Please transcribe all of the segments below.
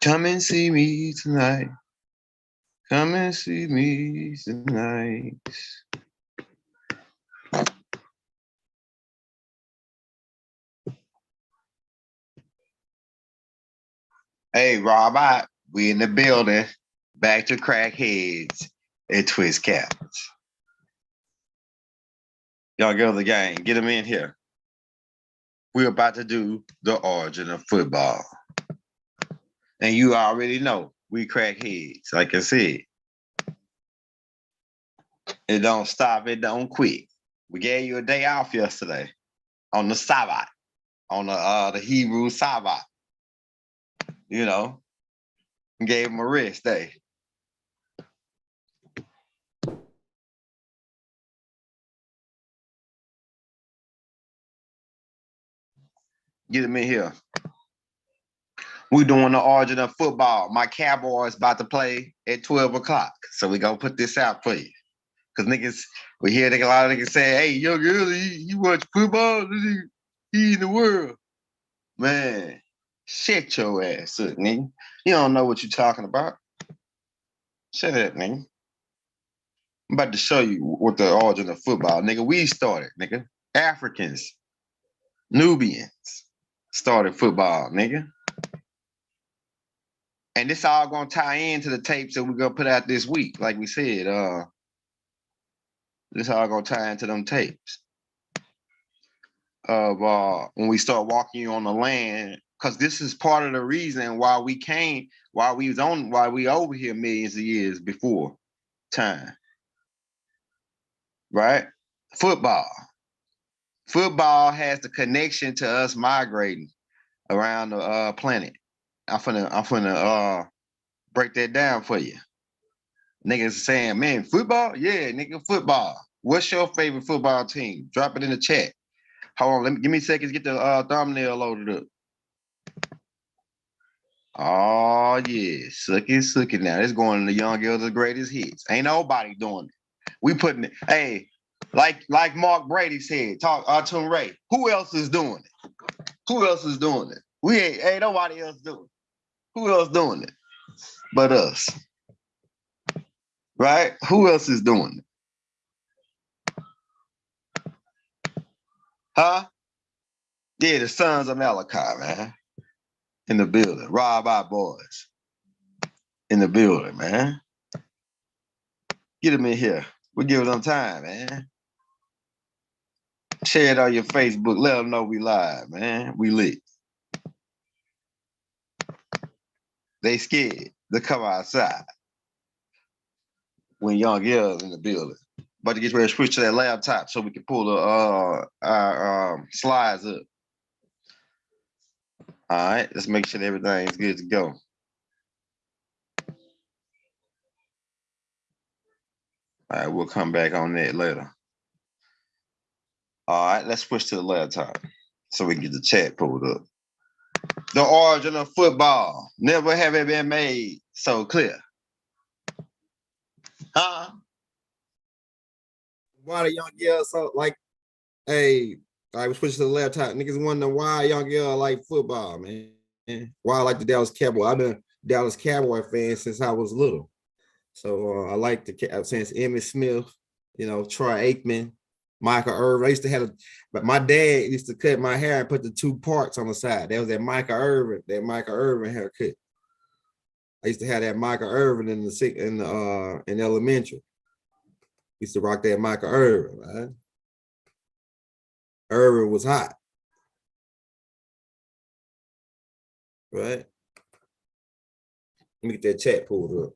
Come and see me tonight. Come and see me tonight. Hey, Rob, we in the building. Back to crackheads and twist caps. Y'all go to the game. Get them in here. We're about to do the origin of football. And you already know we crackheads. Like I said, it don't stop, it don't quit. We gave you a day off yesterday on the Sabbath, on the Hebrew Sabbath. You know, gave him a rest day. Get him in here. We doing the origin of football. My Cowboys about to play at 12 o'clock. So we gonna put this out for you. Cause niggas, we hear a lot of niggas say, hey, young girl, you watch football? He in the world. Man, shut your ass up, nigga. You don't know what you're talking about. Shut up, nigga. I'm about to show you what the origin of football, nigga. We started, nigga. Africans, Nubians started football, nigga. And this all gonna tie into the tapes that we're gonna put out this week. Like we said, this all gonna tie into them tapes of when we start walking you on the land, because this is part of the reason why we came, why we over here millions of years before time. Right? Football has the connection to us migrating around the planet. I'm finna break that down for you. Niggas saying, man, football? Yeah, nigga, football. What's your favorite football team? Drop it in the chat. Hold on, give me seconds, get the thumbnail loaded up. Oh yeah, suck it now. It's going to the Young Girls' greatest hits. Ain't nobody doing it. We putting it, hey, like Mark Brady said, talk Artun Ray. Who else is doing it? Who else is doing it? We ain't nobody else doing it. Who else doing it but us? Right? Who else is doing it? Huh? Yeah, the Sons of Malachi, man. In the building. Rob our boys. In the building, man. Get them in here. We give them time, man. Share it on your Facebook. Let them know we live, man. We lit. They scared to come outside when Young Girls in the building. About to get ready to switch to that laptop so we can pull the our slides up. All right, let's make sure everything's good to go. All right, we'll come back on that later. All right, let's switch to the laptop so we can get the chat pulled up. The origin of football. Never have it been made so clear. Huh? Why the Young Girls so like, hey, I was switching to the laptop. Niggas wondering why Young Girl like football, man. Why I like the Dallas Cowboys. I've been a Dallas Cowboy fan since I was little. So I like since Emmitt Smith, you know, Troy Aikman, Michael Irvin. I used to have but my dad used to cut my hair and put the two parts on the side. That was that Michael Irvin haircut. I used to have that Michael Irvin in elementary. Used to rock that Michael Irvin, right? Irvin was hot. Right? Let me get that chat pulled up.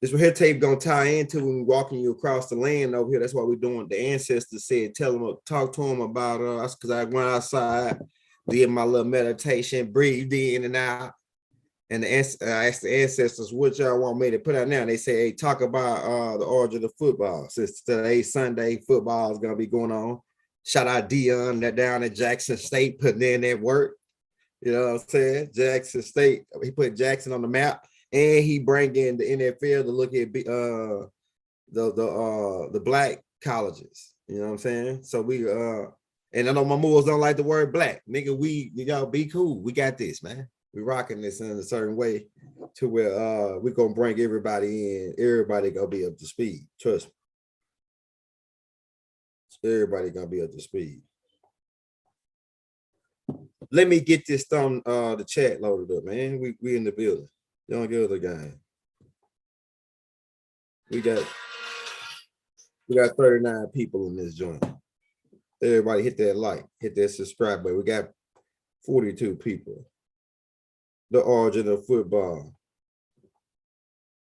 This right here tape gonna tie into when we walking you across the land over here. That's what we're doing. The ancestors said, talk to them about us, because I went outside, did my little meditation, breathed in and out. And I asked the ancestors, what y'all want me to put out now? And they say, hey, talk about the origin of football. Since today's Sunday, football is gonna be going on. Shout out Dion that down at Jackson State putting in that work. You know what I'm saying? Jackson State, he put Jackson on the map. And he bring in the NFL to look at the black colleges. You know what I'm saying? So we And I know my Moors don't like the word black. Nigga, y'all be cool. We got this, man. We rocking this in a certain way to where we gonna bring everybody in. Everybody gonna be up to speed. Trust me. Everybody gonna be up to speed. Let me get this on the chat loaded up, man. We in the building. Young Gilder gang. We got 39 people in this joint. Everybody hit that like, hit that subscribe button. We got 42 people. The origin of football.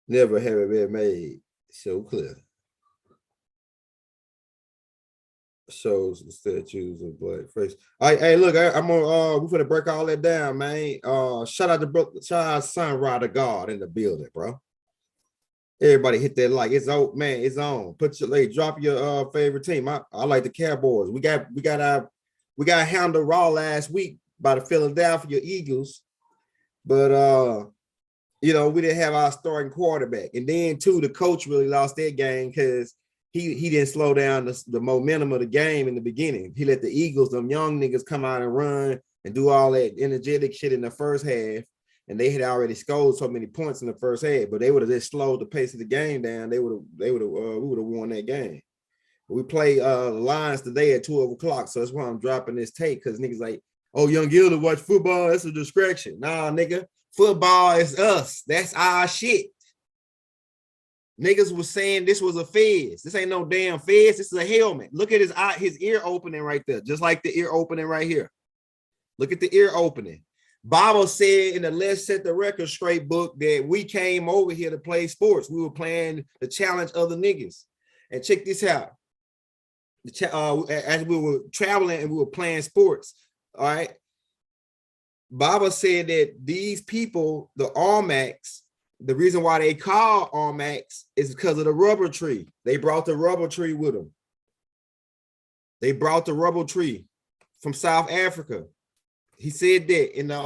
Never have it been made so clear. Shows the statues of blackface. Hey, look, I'm gonna we're gonna break all that down, man. Shout out Sunrider God in the building, bro. Everybody hit that like. It's on, man. It's on. Put your like, drop your favorite team. I like the Cowboys. We got handled raw last week by the Philadelphia Eagles, but you know, we didn't have our starting quarterback, and then too, the coach really lost that game because he didn't slow down the momentum of the game in the beginning. He let the Eagles, them young niggas, come out and run and do all that energetic shit in the first half. And they had already scored so many points in the first half, but they would have just slowed the pace of the game down. We would have won that game. We play the Lions today at 12 o'clock, so that's why I'm dropping this tape, because niggas like, oh, Young Gilder watch football, that's a distraction. Nah, nigga, football is us. That's our shit. Niggas was saying this was a fez. This ain't no damn fez. This is a helmet. Look at his ear opening right there, just like the ear opening right here. Look at the ear opening. Bible said in the Let's Set the Record Straight book that we came over here to play sports. We were playing the challenge of the niggas. And check this out. As we were traveling and we were playing sports, all right? Bible said that these people, the Almacs, the reason why they call Almacs is because of the rubber tree. They brought the rubber tree with them. They brought the rubber tree from South Africa. He said that in the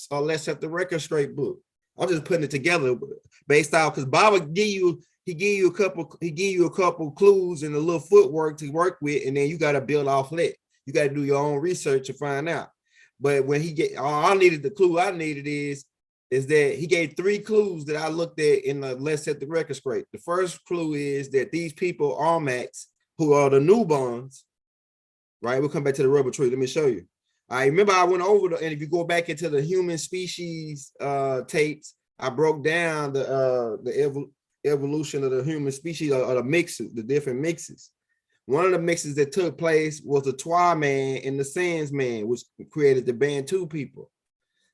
Let's Set the Record Straight book. I'm just putting it together based out, because Bible he give you a couple clues and a little footwork to work with, and then you got to build off that. You got to do your own research to find out. But when the clue I needed is that he gave 3 clues that I looked at in the Let's Set the Record Straight. The first clue is that these people, Almacs, who are the newborns, right? We'll come back to the rubber tree. Let me show you. I remember I went over and if you go back into the human species tapes, I broke down the evolution of the human species, or the mixes, the different mixes. One of the mixes that took place was the Twa man and the Sands man, which created the Bantu people.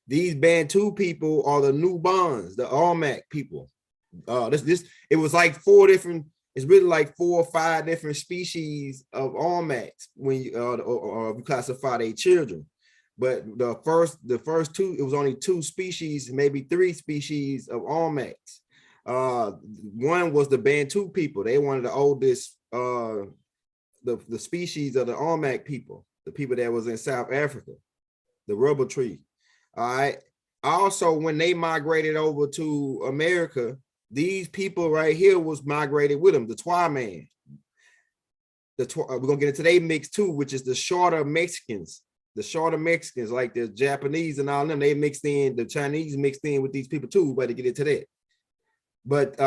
These Bantu people are the Nubans, the Almac people. It was like 4 different. It's really like 4 or 5 different species of Almacs when you classify their children. But the first 2, it was only 2 species, maybe 3 species of Almacs. One was the Bantu people. They one of the oldest the species of the Almac people, the people that was in South Africa, the rubber tree. All right. Also, when they migrated over to America, these people right here was migrated with them, the Twa man. We're gonna get into their mix too, which is the shorter Mexicans. The shorter Mexicans, like the Japanese and all them, they mixed in, the Chinese mixed in with these people too. We better get into that. But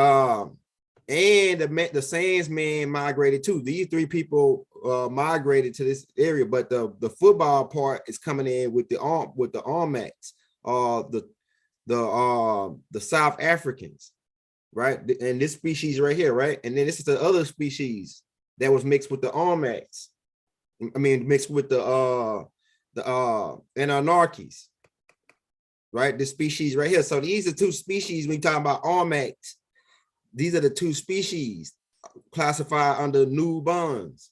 and the Sands man migrated too. These 3 people migrated to this area, but the football part is coming in with the Almacs, the South Africans, right? And this species right here, right? And then this is the other species that was mixed with the Almacs. I mean, mixed with the Anarchies, right? This species right here. So these are 2 species when you talk about Almacs. These are the 2 species classified under Nubans.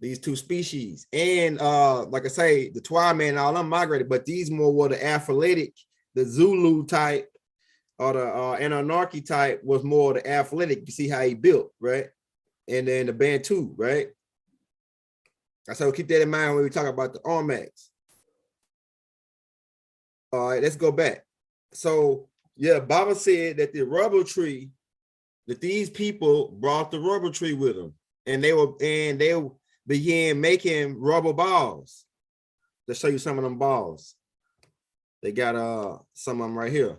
These 2 species. And like I say, the Twa man and all them migrated, but these more were the athletic, the Zulu type, or the Anarchy type was more the athletic. You see how he built, right? And then the Bantu, right? So keep that in mind when we talk about the Almacs. All right, let's go back. So yeah, Baba said that the rubber tree, that these people brought the rubber tree with them, and began making rubber balls. Let's show you some of them balls. They got some of them right here.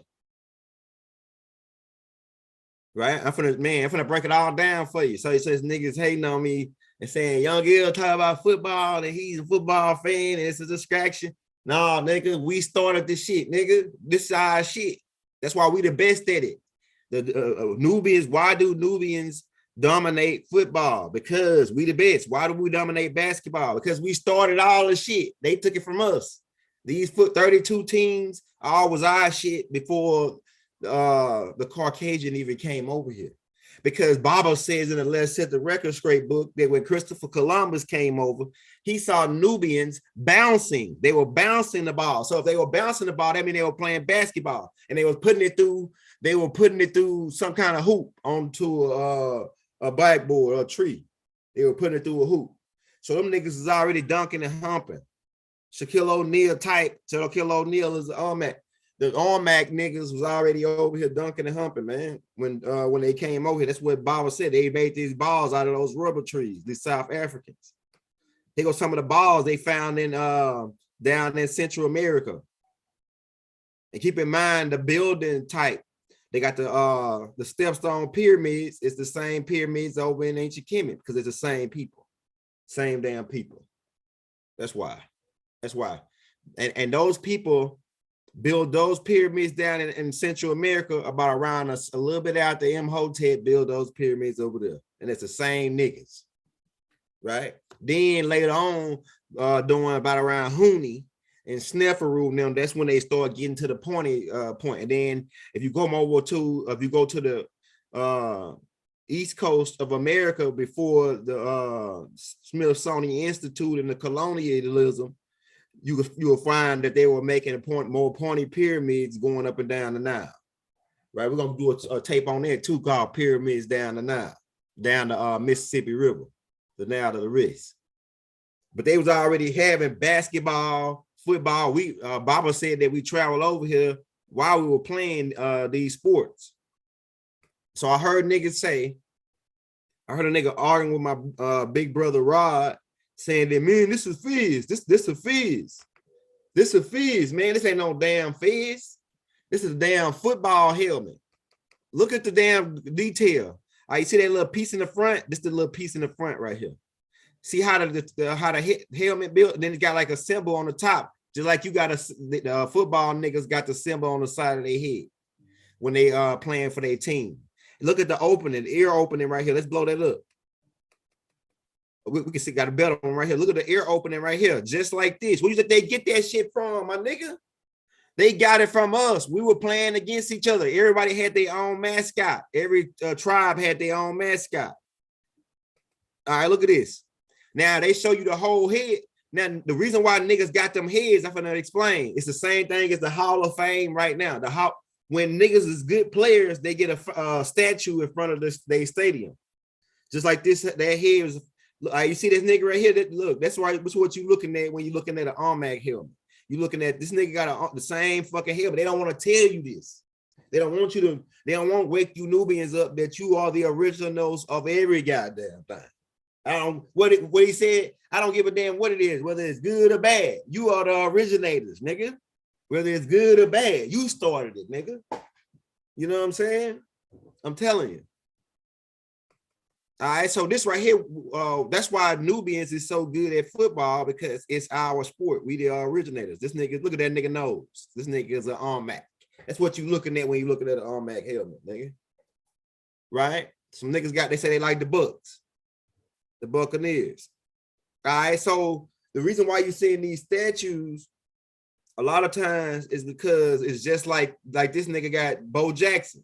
Right? I'm finna break it all down for you. So it says niggas hating on me and saying Young Ill talk about football and he's a football fan and it's a distraction. No, nigga, we started this shit, nigga. This is our shit. That's why we the best at it. The Nubians, why do Nubians dominate football? Because we the best. Why do we dominate basketball? Because we started all the shit. They took it from us. These 32 teams, all was our shit before the Caucasian even came over here. Because Baba says in the Let's Set the Record Straight book that when Christopher Columbus came over, he saw Nubians bouncing. They were bouncing the ball. So if they were bouncing the ball, that means they were playing basketball and they were putting it through some kind of hoop onto a blackboard or a tree. They were putting it through a hoop. So them niggas is already dunking and humping. Shaquille O'Neal type. Shaquille O'Neal is the Armac. The Armac niggas was already over here dunking and humping, man. When they came over here, that's what Baba said. They made these balls out of those rubber trees, these South Africans. Here go some of the balls they found in down in Central America. And keep in mind the building type. They got the stepstone pyramids. It's the same pyramids over in ancient Kemet because it's the same people, same damn people. That's why. That's why. And those people build those pyramids down in Central America about around us a little bit after Imhotep build those pyramids over there. And it's the same niggas, right? Then later on, doing about around Huni and Sneferu and them, that's when they start getting to the pointy point. And then if you go to the East Coast of America before the Smithsonian Institute and the colonialism, you will find that they were making more pointy pyramids going up and down the Nile. Right? We're gonna do a tape on that too called Pyramids Down the Nile, down the Mississippi River, the Nile to the wrist. But they was already having basketball, football. Baba said that we traveled over here while we were playing these sports. So I heard a nigga arguing with my big brother Rod, saying that, man, this is fizz. This a fizz. This a fizz, man. This ain't no damn fizz. This is a damn football helmet. Look at the damn detail. You see that little piece in the front? This is the little piece in the front right here. See how the helmet built? Then it got like a symbol on the top, just like you got the football niggas got the symbol on the side of their head when they playing for their team. Look at the opening, the ear opening right here. Let's blow that up. We can see got a better one right here. Look at the ear opening right here, just like this. Where you think they get that shit from, my nigga? They got it from us. We were playing against each other. Everybody had their own mascot. Every tribe had their own mascot. All right, look at this. Now they show you the whole head. Now the reason why niggas got them heads, I'm gonna explain. It's the same thing as the Hall of Fame right now. When niggas is good players, they get a statue in front of their stadium, just like this. Their head was. You see this nigga right here? Look, that's right. That's what you looking at when you're looking at an Armac helmet. You looking at this nigga got the same fucking helmet. They don't want to tell you this. They don't want to wake you Nubians up that you are the originals of every goddamn thing. What he said, I don't give a damn what it is, whether it's good or bad. You are the originators, nigga. Whether it's good or bad, you started it, nigga. You know what I'm saying? I'm telling you. All right, so this right here, that's why Nubians is so good at football, because it's our sport. We the originators. This nigga, look at that nigga nose. This nigga is an Armac. That's what you looking at when you looking at an Armac helmet, nigga. Right? Some niggas they say they like the Bucks, the Buccaneers. All right, so the reason why you seeing these statues a lot of times is because it's just like this nigga got Bo Jackson.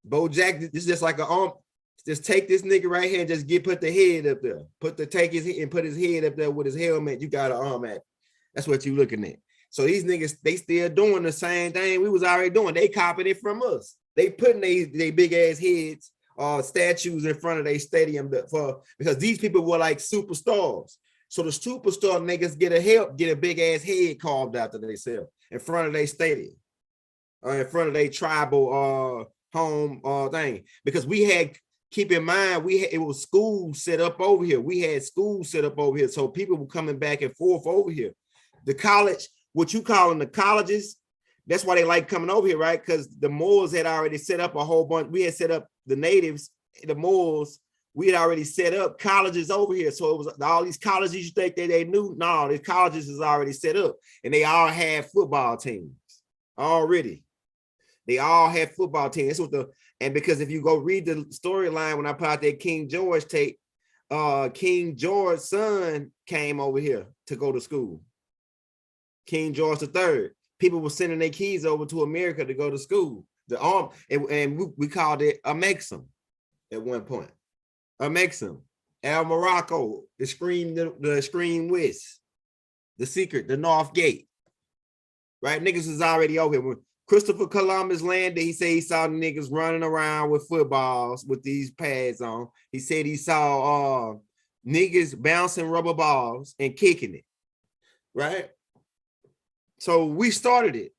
Bo Jackson, this is just like an arm. Just take this nigga right here and just put the head up there. Put his head up there with his helmet. You got an Armac. That's what you looking at. So these niggas, they still doing the same thing we was already doing. They copied it from us. They putting they big ass heads statues in front of their stadium because these people were like superstars. So the superstar niggas get a big ass head carved out to themselves in front of their stadium, or in front of their tribal home thing. Because we had keep in mind, it was schools set up over here. We had schools set up over here. So people were coming back and forth over here. The college, what you calling the colleges, that's why they like coming over here, right? Because the Moors had already set up a whole bunch. We had set up the natives, the Moors, we had already set up colleges over here. So it was all these colleges you think that they knew. No, these colleges is already set up. And they all had football teams already. They all had football teams. That's what and because if you go read the storyline when I put out that King George tape, King George's son came over here to go to school. King George III. People were sending their kids over to America to go to school. And we called it a Maxim at one point. A Maxim, El Morocco, the Scream West, the Secret, the North Gate. Right? Niggas was already over here. When Christopher Columbus landed, he said he saw niggas running around with footballs with these pads on. He said he saw niggas bouncing rubber balls and kicking it. Right? So we started it.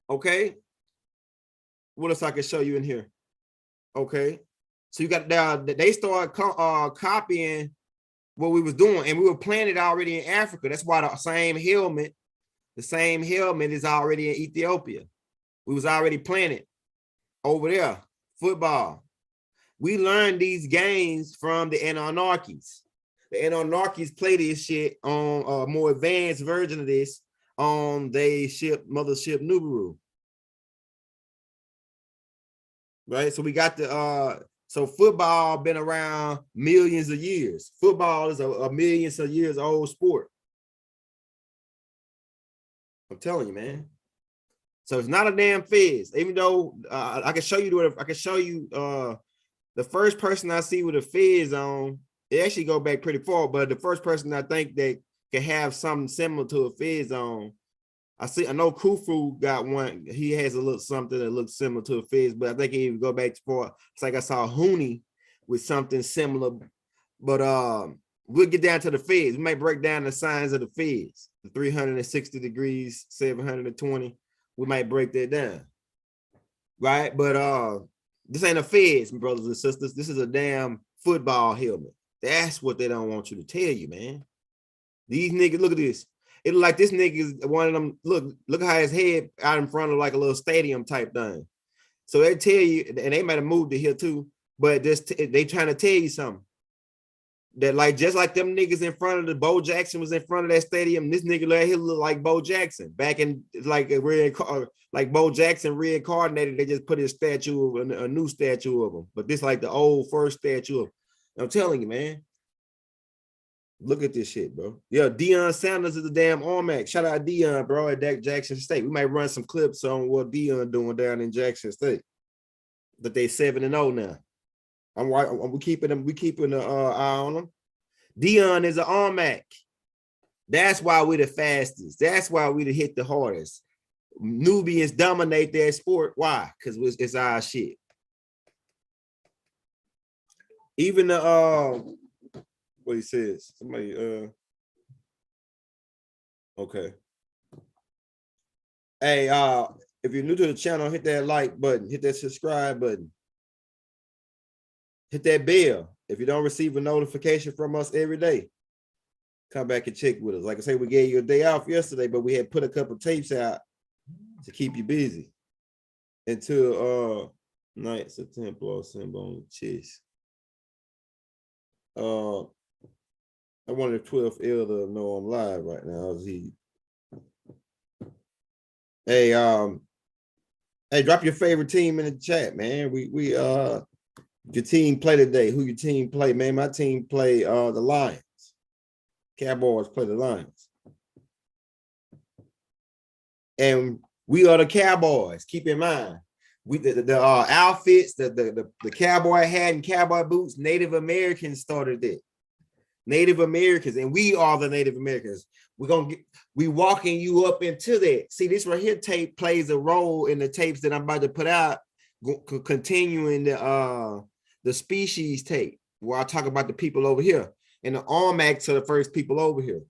Okay. What else I can show you in here? Okay. So you got they started copying what we was doing, and we were planted already in Africa. That's why the same helmet is already in Ethiopia. We was already planted over there. Football. We learned these games from the Anunnakis. The Anunnakis play this shit on a more advanced version of this on their mothership Nubaru. Right? So we got so football been around millions of years. Football is a millions of years old sport. I'm telling you, man. So it's not a damn fizz. Even though I can show you the first person I see with a fizz on, it actually go back pretty far, but the first person I think that can have something similar to a fizz on, I know Khufu got one. He has a little something that looks similar to a fizz, but I think he even go back for, it's like I saw Hooney with something similar. But we'll get down to the fizz. We might break down the signs of the fizz. The 360 degrees, 720. We might break that down. Right? But this ain't a fizz, my brothers and sisters. This is a damn football helmet. That's what they don't want you to tell you, man. These niggas, look at this. It look like this nigga is one of them. Look how his head out in front of like a little stadium type thing. So they tell you, and they might have moved to here too, but they trying to tell you something. That like just like them niggas in front of the Bo Jackson was in front of that stadium, this nigga right here look like Bo Jackson. Back in like like Bo Jackson reincarnated, they just put his statue of a new statue of him. But this like the old first statue of him. I'm telling you, man. Look at this shit, bro. Yeah, Deion Sanders is the damn Armac. Shout out Deion, bro, at Jackson State. We might run some clips on what Deion doing down in Jackson State. But they 7-0 now. We keeping the eye on them. Deion is an Armac. That's why we the fastest. That's why we hit the hardest. Nubians dominate their sport. Why? Because it's our shit. Even the what he says. Somebody okay. Hey, if you're new to the channel, hit that like button, hit that subscribe button, hit that bell. If you don't receive a notification from us every day, come back and check with us. Like I say, we gave you a day off yesterday, but we had put a couple tapes out to keep you busy until Knights of Templar symbol on the chest. I wanted 12th elder to know I'm live right now. Hey, drop your favorite team in the chat, man. We your team play today. Who your team play, man? My team play the Lions. Cowboys play the Lions. And we are the Cowboys. Keep in mind, we the outfits, the cowboy hat and cowboy boots, Native Americans started it. Native Americans, and we are the Native Americans. We walking you up into that. See, this right here tape plays a role in the tapes that I'm about to put out, continuing the species tape, where I talk about the people over here. And the Armacs are the first people over here.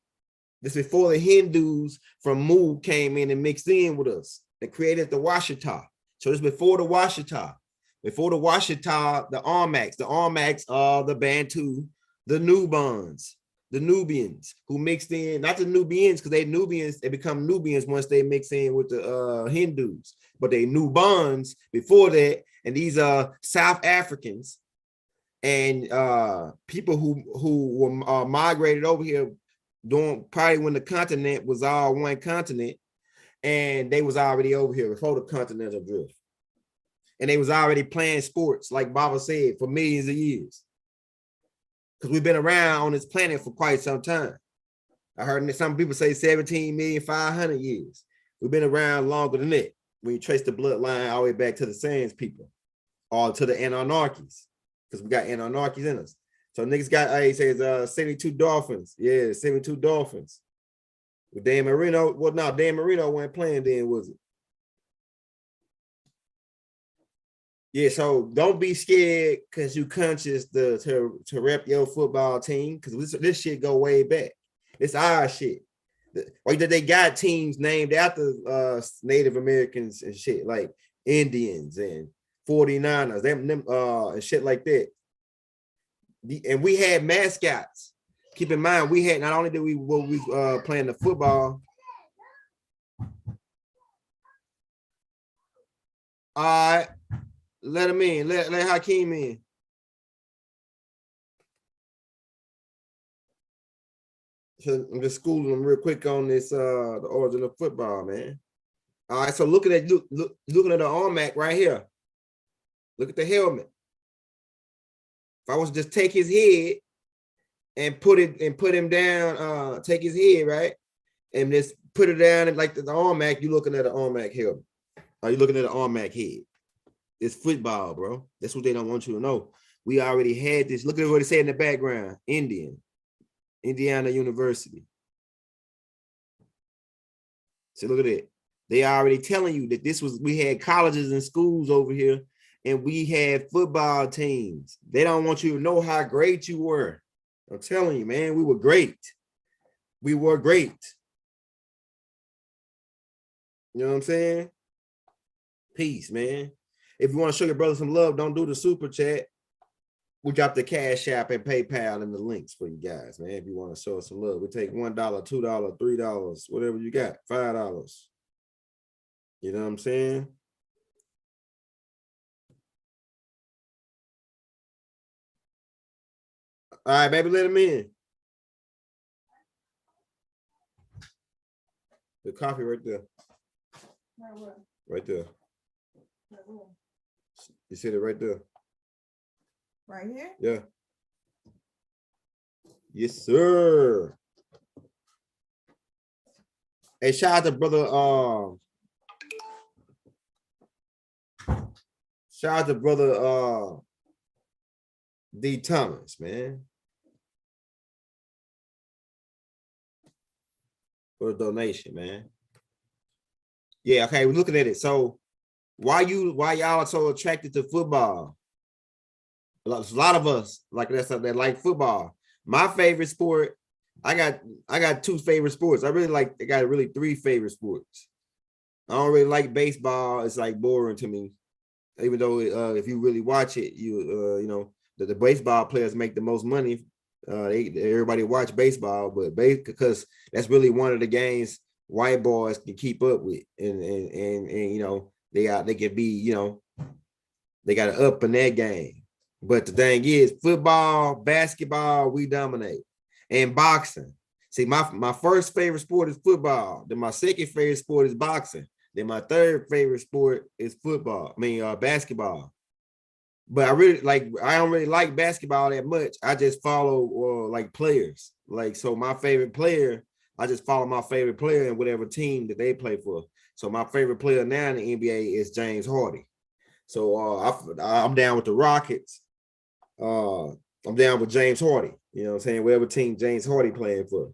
This is before the Hindus from Mu came in and mixed in with us. They created the Washita. So it's before the Washita. before the Washita, the Armaks are the Bantu, the Nubians, who mixed in, not the Nubians, because they Nubians, they become Nubians once they mix in with the Hindus, but they Nubians before that, and these are South Africans and people who were migrated over here during probably when the continent was all one continent, and they was already over here before the continental drift. And they was already playing sports, like Baba said, for millions of years. Because we've been around on this planet for quite some time. I heard some people say 17,500,000 years. We've been around longer than that. When you trace the bloodline all the way back to the Sands people, or to the Anunnakis, because we got Anunnakis in us. So niggas got, he says 72 dolphins. Yeah, 72 dolphins. With Dan Marino, well, no, Dan Marino wasn't playing then, was it? Yeah, so don't be scared because you conscious to rep your football team, because this shit go way back. It's our shit. Like that, they got teams named after Native Americans and shit, like Indians and 49ers, them and shit like that. And we had mascots. Keep in mind, we had, not only did we playing the football. All right, let him in. Let Hakeem in. So I'm just schooling them real quick on this the origin of football, man. All right, so looking at looking at the Armac right here. Look at the helmet. If I was to just take his head and put him down, take his head, right? And just put it down and like the Armac, you're looking at an Armac helmet. Are you looking at an Armac head? It's football, bro. That's what they don't want you to know. We already had this. Look at what it said in the background. Indiana University. So look at it. They already telling you that we had colleges and schools over here, and we had football teams. They don't want you to know how great you were. I'm telling you, man, we were great. We were great. You know what I'm saying? Peace, man. If you want to show your brother some love, don't do the super chat. We drop the Cash App and PayPal in the links for you guys, man. If you want to show us some love, we take $1, $2, $3, whatever you got, $5. You know what I'm saying? All right, baby, let him in. The coffee right there. Right there. You see it right there. Right here? Yeah. Yes, sir. Hey, shout out to brother. Shout out to brother D Thomas, man, for the donation, man. Yeah, okay, we're looking at it. So why y'all are so attracted to football? A lot of us like that like football. My favorite sport, I got two favorite sports. I got really three favorite sports. I don't really like baseball. It's like boring to me. Even though if you really watch it, you know the baseball players make the most money. Everybody watch baseball, but because that's really one of the games white boys can keep up with, and you know they can be, you know, they got to up in that game. But the thing is, football, basketball, we dominate, and boxing. See, my first favorite sport is football. Then my second favorite sport is boxing. Then my third favorite sport is football. Basketball. But I don't really like basketball that much. I just follow like players. Like, so my favorite player, I just follow my favorite player in whatever team that they play for. So my favorite player now in the NBA is James Harden. So I'm down with the Rockets. I'm down with James Harden. You know what I'm saying? Whatever team James Harden playing for.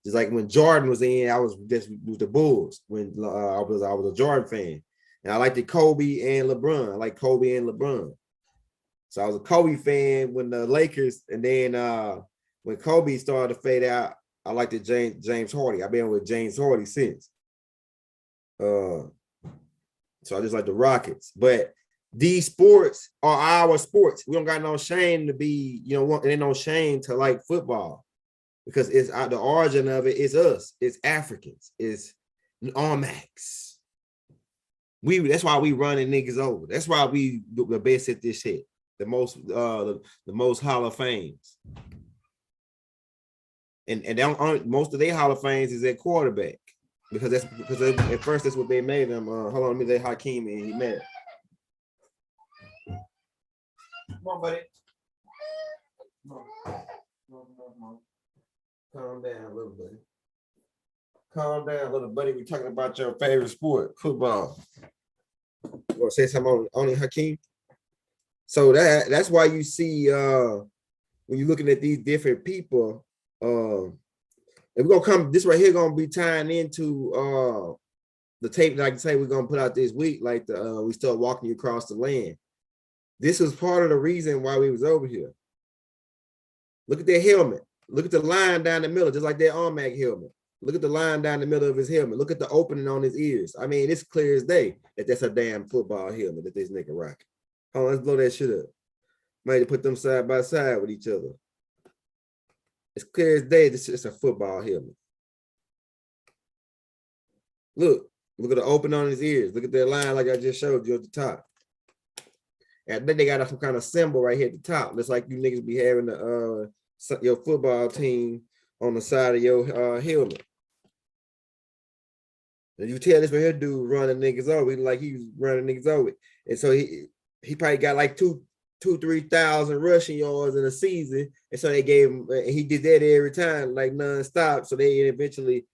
Just like when Jordan was in, I was just with the Bulls when I was a Jordan fan. And I liked the Kobe and LeBron. I like Kobe and LeBron. So I was a Kobe fan when the Lakers, and then when Kobe started to fade out, I liked the James Harden. I've been with James Harden since. So I just like the Rockets. But these sports are our sports. We don't got no shame to be, ain't no shame to like football because it's the origin of it is us. It's Africans. It's Armax. That's why we running niggas over. That's why we the best at this shit. The most Hall of Fames. And most of their Hall of Fames is at quarterback because at first that's what they made them. Hold on, let me let Hakeem in. He mad. Come on, buddy. Calm down a little bit. Calm down a little buddy. We're talking about your favorite sport, football. You want to say something on it, Hakeem? So that's why you see when you're looking at these different people, and we're gonna come. This right here gonna be tying into the tape that I can say we're gonna put out this week, like we start walking you across the land. This was part of the reason why we was over here. Look at their helmet. Look at the line down the middle, just like that Armac helmet. Look at the line down the middle of his helmet. Look at the opening on his ears. I mean, it's clear as day that that's a damn football helmet that this nigga rocking. Hold on, let's blow that shit up. Might put them side by side with each other. It's clear as day this is a football helmet. Look at the open on his ears. Look at that line like I just showed you at the top. And then they got some kind of symbol right here at the top. Looks like you niggas be having your football team on the side of your helmet. And you tell this right here dude running niggas over, like he was running niggas over. And so he probably got like 3,000 rushing yards in a season. And so they gave him, and he did that every time, like nonstop. So they eventually,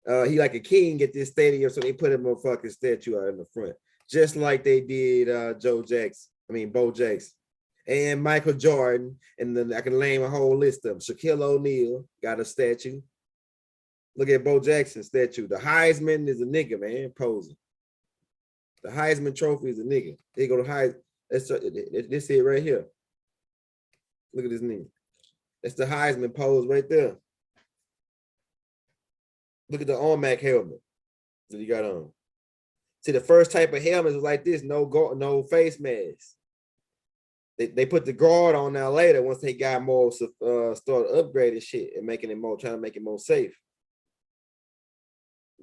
he like a king at this stadium. So they put him a fucking statue out in the front, just like they did Bo Jackson and Michael Jordan. And then I can name a whole list of them. Shaquille O'Neal got a statue. Look at Bo Jackson's statue. The Heisman is a nigga, man, posing. The Heisman trophy is a nigga. They go to Heisman. This it right here. Look at this nigga. That's the Heisman pose right there. Look at the Armac helmet that he got on. See, the first type of helmet was like this, no face mask. They put the guard on now later once they got more started upgrading shit and trying to make it more safe.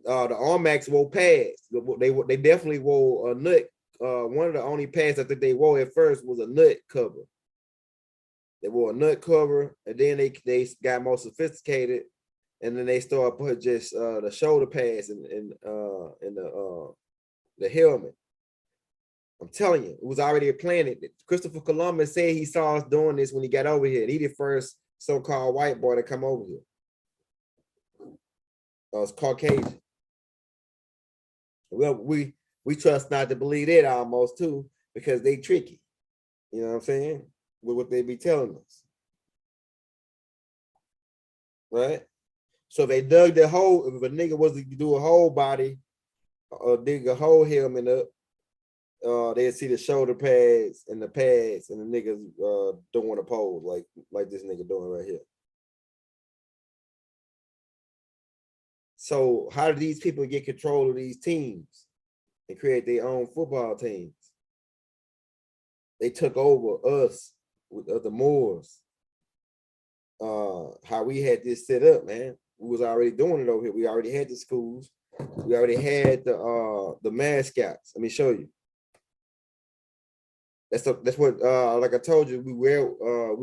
The Armacs wore pads. They definitely wore a nut. One of the only pads I think they wore at first was a nut cover. They wore a nut cover, and then they got more sophisticated, and then they started put just the shoulder pads and the helmet. I'm telling you, it was already a plan. Christopher Columbus said he saw us doing this when he got over here. He the first so-called white boy to come over here. It's Caucasian. Well, we trust not to believe it almost too, because they tricky. You know what I'm saying? With what they be telling us. Right? So if they dug the hole, if a nigga was to do a whole body or dig a whole helmet up, they'd see the shoulder pads and the niggas doing a pose like this nigga doing right here. So how do these people get control of these teams and create their own football teams? They took over us with the Moors. How we had this set up, man. We was already doing it over here. We already had the schools. We already had the mascots. Let me show you. That's what like I told you, we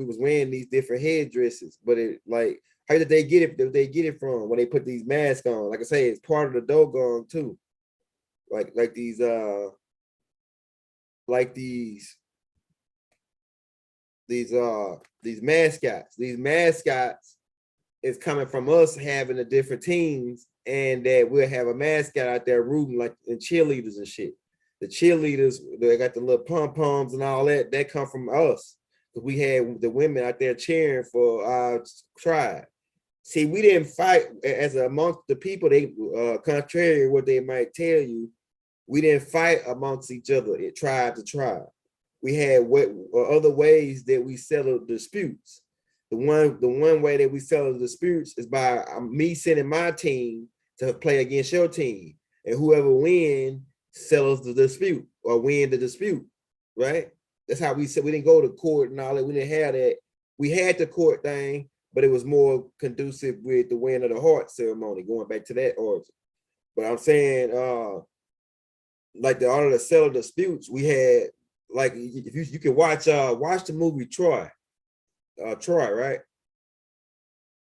was wearing these different headdresses, but it like how did they get it? Did they get it from when they put these masks on? Like I say, it's part of the Dogon too. Like these mascots. These mascots is coming from us having the different teams, and that we'll have a mascot out there rooting like in cheerleaders and shit. The cheerleaders, they got the little pom-poms and all that, that come from us. We had the women out there cheering for our tribe. See, we didn't fight as amongst the people, they contrary to what they might tell you, we didn't fight amongst each other, tribe to tribe. We had other ways that we settled disputes. The one way that we settle disputes is by me sending my team to play against your team, and whoever wins settles the dispute or win the dispute. right? That's how we said we didn't go to court and all that. We didn't have that. We had the court thing, but it was more conducive with the win of the heart ceremony, going back to that origin. But I'm saying, like the order to settle disputes, we had like if you can watch the movie Troy, right?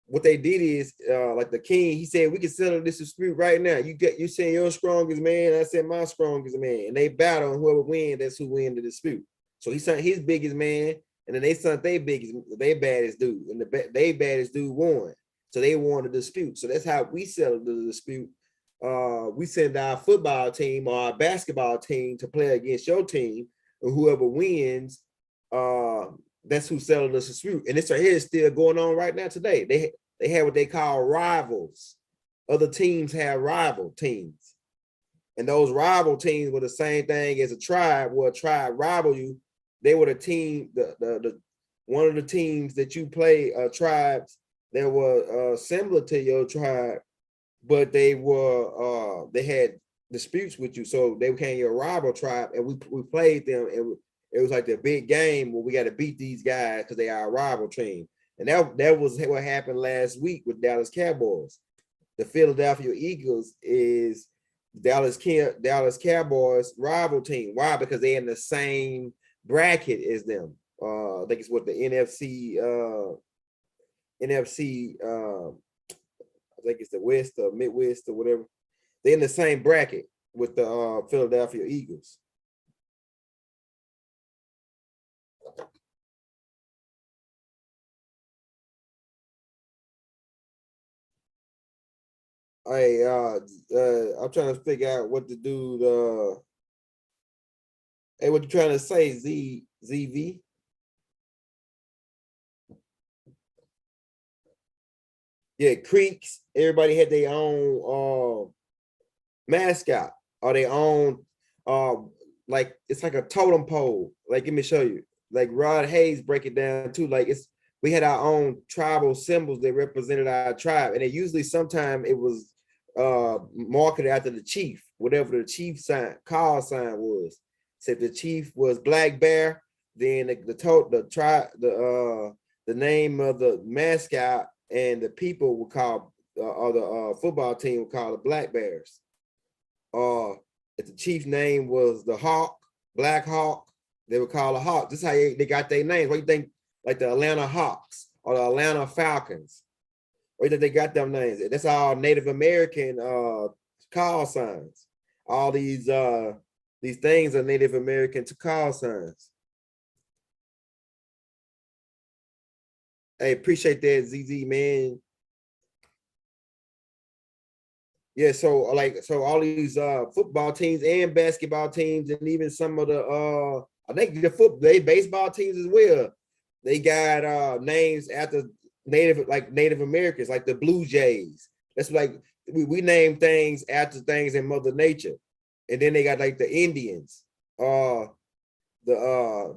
What they did is like the king, he said we can settle this dispute right now. You saying your strongest man, I said my strongest man, and they battle, and whoever wins, that's who win the dispute. So he sent his biggest man, and then they sent their baddest dude, and they baddest dude won. So they won the dispute. So that's how we settled the dispute. We send our football team or our basketball team to play against your team, and whoever wins, that's who settled the dispute. And this right here is still going on right now today. They have what they call rivals. Other teams have rival teams. And those rival teams were the same thing as a tribe. Where a tribe rival you, they were the team, the one of the teams that you play, tribes that were similar to your tribe, but they had disputes with you. So they became your rival tribe, and we played them, and it was like the big game where we got to beat these guys because they are a rival team. And that was what happened last week with Dallas Cowboys. The Philadelphia Eagles is Dallas Cowboys rival team. Why? Because they're in the same bracket as them. I think it's what the NFC. I think it's the West or Midwest or whatever. They're in the same bracket with the Philadelphia Eagles. I'm trying to figure out what to do. Hey, what you trying to say, ZV? Yeah, Creeks. Everybody had their own mascot or their own like it's like a totem pole. Like, let me show you. Like Rod Hayes break it down too. Like we had our own tribal symbols that represented our tribe, and it usually sometimes it was marketed after the chief, whatever the chief call sign was. So if the chief was Black Bear, then the name of the mascot and the people would call or the football team would call the Black Bears. If the chief's name was the Hawk, Black Hawk, they would call a Hawk. This is how they got their names. What do you think? Like the Atlanta Hawks or the Atlanta Falcons. Where did they got them names? That's all Native American call signs. All these things are Native American to call signs. Hey, appreciate that, ZZ, man. Yeah, so all these football teams and basketball teams, and even some of the I think they baseball teams as well. They got names after Native Americans, like the Blue Jays. That's like we name things after things in Mother Nature. And then they got like the Indians, the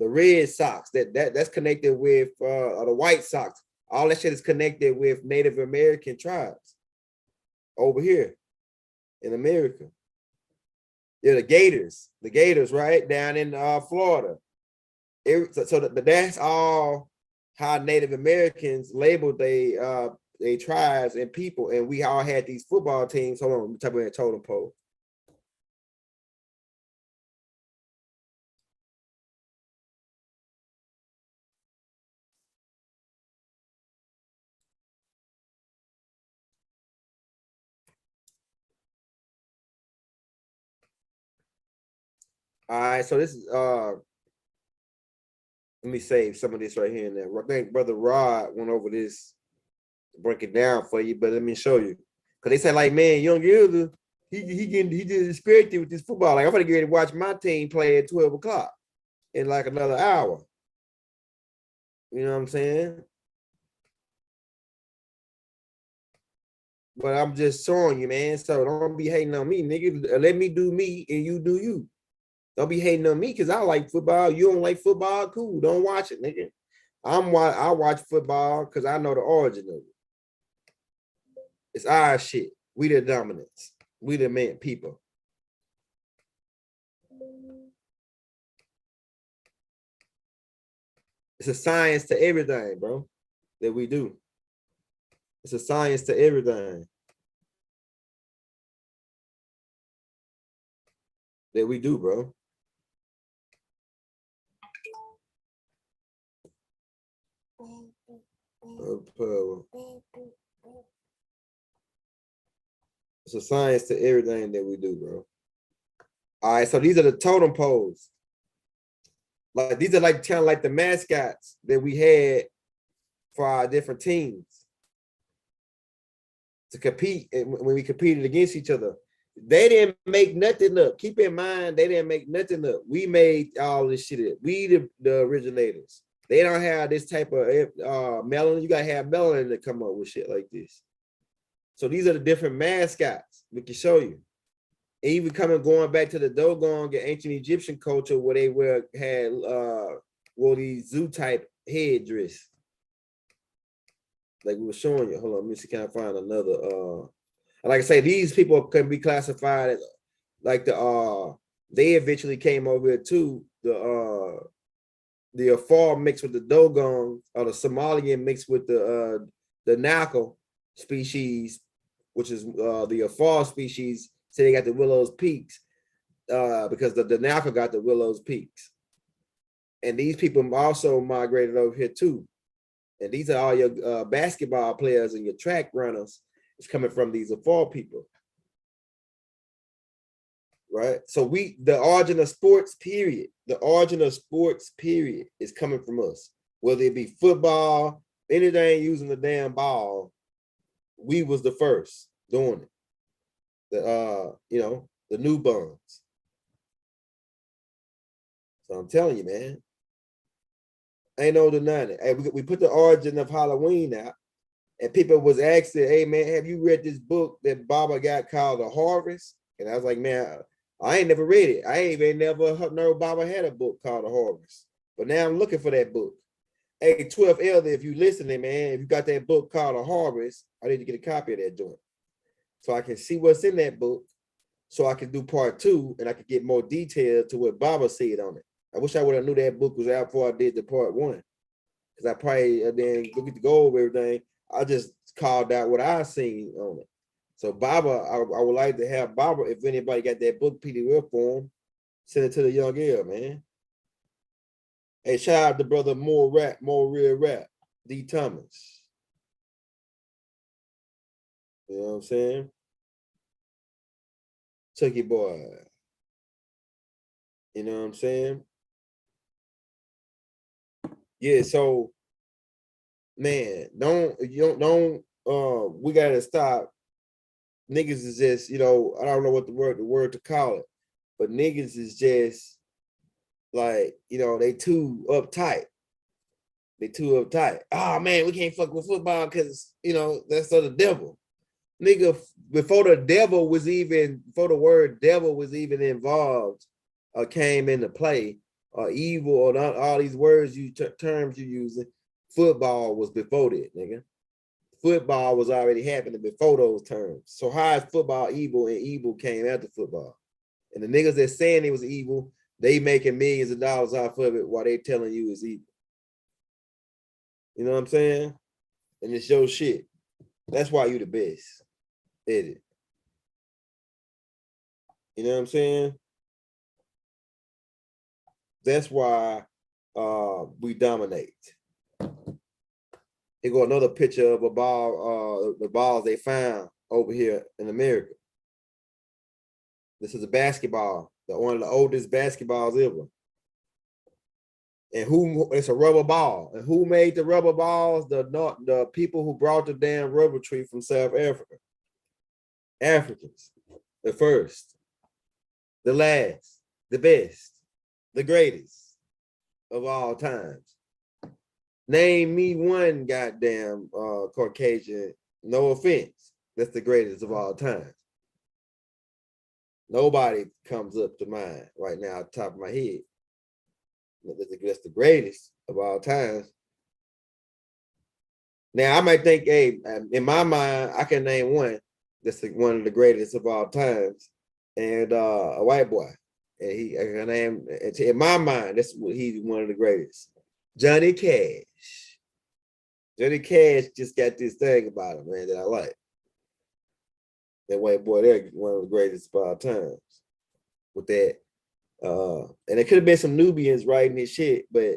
Red Sox, that's connected with the White Sox. All that shit is connected with Native American tribes over here in America. Yeah, the Gators, right down in Florida. That's all how Native Americans labeled they tribes and people, and we all had these football teams. Hold on, let me type in a totem pole. All right, so this is let me save some of this right here and there. I think Brother Rod went over this to break it down for you, but let me show you. Cause they said, like, man, Young Elder, he just dispirited with this football. Like, I'm gonna get ready to watch my team play at 12 o'clock in like another hour. You know what I'm saying? But I'm just showing you, man. So don't be hating on me, nigga. Let me do me and you do you. Don't be hating on me because I like football. You don't like football? Cool. Don't watch it, nigga. I watch football because I know the origin of it. It's our shit. We the dominants. We the man people. It's a science to everything, bro, that we do. It's a science to everything that we do, bro. It's a science to everything that we do, bro. All right, so these are the totem poles. Like these are like kind of like the mascots that we had for our different teams to compete when we competed against each other. They didn't make nothing up. Keep in mind, they didn't make nothing up. We made all this shit up. We the originators. They don't have this type of melanin. You gotta have melanin to come up with shit like this. So these are the different mascots we can show you. Even going back to the Dogon and ancient Egyptian culture where they had these zoo type headdress. Like we were showing you. Hold on, let me see, can I find another like I say, these people can be classified as like they eventually came over here too. The Afar mixed with the Dogon, or the Somalian mixed with the Nako species, which is the Afar species. So they got the Willows Peaks because the Nako got the Willows Peaks. And these people also migrated over here too. And these are all your basketball players and your track runners. It's coming from these Afar people. Right? So the origin of sports, period. The origin of sports, period, is coming from us. Whether it be football, anything using the damn ball, we was the first doing it. The new buns. So I'm telling you, man, ain't no denying it. Hey, we put the origin of Halloween out, and people was asking, "Hey, man, have you read this book that Baba got called The Harvest?" And I was like, "Man, I ain't never read it. I ain't even never know Baba had a book called The Harvest." But now I'm looking for that book. Hey, 12 Elder, if you listening, man, if you got that book called The Harvest, I need to get a copy of that joint, so I can see what's in that book, so I can do part 2, and I can get more detail to what Baba said on it. I wish I would have knew that book was out before I did the part 1, because I probably then get to go over everything. I just called out what I seen on it. So Baba, I would like to have Baba, if anybody got that book PDF form, send it to the young girl, man. Hey, shout out to brother More Real Rap, D. Thomas. You know what I'm saying? Chucky boy. You know what I'm saying? Yeah, so man, we gotta stop. Niggas is just, I don't know what the word to call it, but niggas is just like, they too uptight. They too uptight. Oh man, we can't fuck with football because that's of the devil. Nigga, before the word devil was even involved or came into play, or evil, or not, all these words terms you using, football was before that, nigga. Football was already happening before those terms. So how is football evil, and evil came after football? And the niggas that saying it was evil, they making millions of dollars off of it while they telling you it's evil. You know what I'm saying? And it's your shit. That's why you the best at it. You know what I'm saying? That's why we dominate. Here go another picture of a ball, the balls they found over here in America. This is a basketball, one of the oldest basketballs ever. And it's a rubber ball. And who made the rubber balls? The people who brought the damn rubber tree from South Africa. Africans. The first, the last, the best, the greatest of all times. Name me one goddamn Caucasian, no offense, that's the greatest of all time. Nobody comes up to mind right now at the top of my head. That's the greatest of all times. Now I might think, hey, in my mind, I can name one that's one of the greatest of all times, and a white boy. And in my mind, he's one of the greatest. Johnny Cash. Johnny Cash just got this thing about him, man, that I like. That white boy there, one of the greatest of all times. With that, and it could have been some Nubians writing his shit, but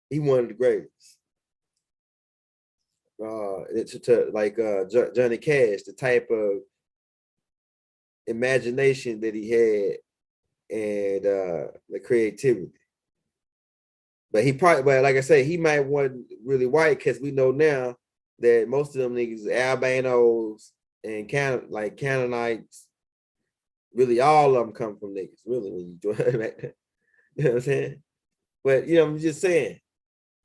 he one of the greatest. Johnny Cash, the type of imagination that he had and the creativity. But he probably, but like I say, he might want really white because we know now that most of them niggas, Albanos and Canaanites, really all of them come from niggas, really, when you do it. You know what I'm saying? But, you know, I'm just saying,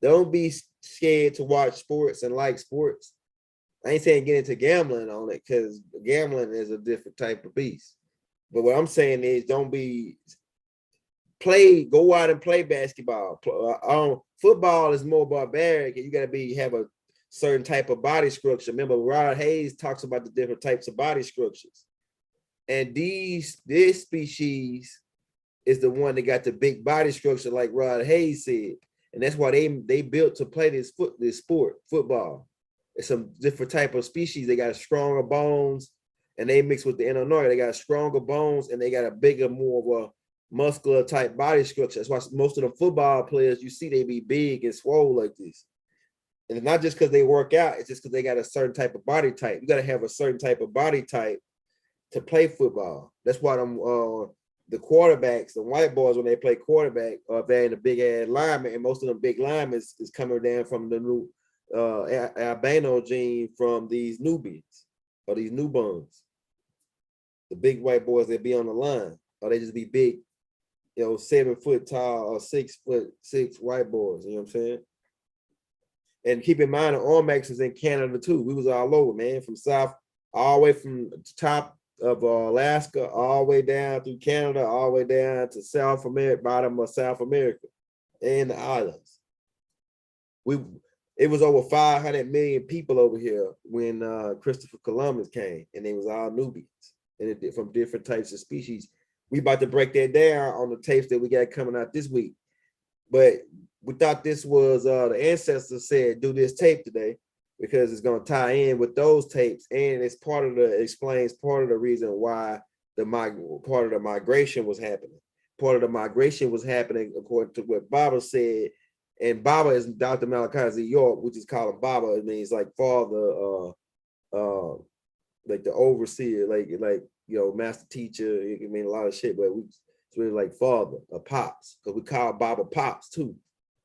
don't be scared to watch sports and like sports. I ain't saying get into gambling on it because gambling is a different type of beast. But what I'm saying is don't be go out and play basketball. Football is more barbaric and you got to have a certain type of body structure. Remember, Rod Hayes talks about the different types of body structures. And this species is the one that got the big body structure, like Rod Hayes said. And that's why they built to play this sport, football. It's some different type of species. They got stronger bones, and they mix with the Anunnaki. They got stronger bones, and they got a bigger, more of a muscular type body structure. That's why most of the football players you see, they be big and swole like this. And it's not just because they work out, it's just because they got a certain type of body type. You got to have a certain type of body type to play football. That's why the quarterbacks, the white boys, when they play quarterback, are they in a big ass lineman, and most of them big linemen is coming down from the new albino gene from these Nubians or these newborns. The big white boys that be on the line, or they just be big, 7 foot tall or 6'6" white boys. You know what I'm saying? And keep in mind, the Olmecs is in Canada too. We was all over, man, from south, all the way from the top of Alaska, all the way down through Canada, all the way down to South America, bottom of South America, and the islands. It was over 500 million people over here when Christopher Columbus came, and they was all Nubians and from different types of species. We about to break that down on the tapes that we got coming out this week. But we thought this was the ancestors said do this tape today because it's going to tie in with those tapes, and it's explains part of the reason why part of the migration was happening. Part of the migration was happening according to what Baba said, and Baba is Dr. Malachi York, which is called Baba. It means like father, like the overseer, like master teacher. It can mean a lot of shit, but it's really like father or pops, because we call Baba pops too.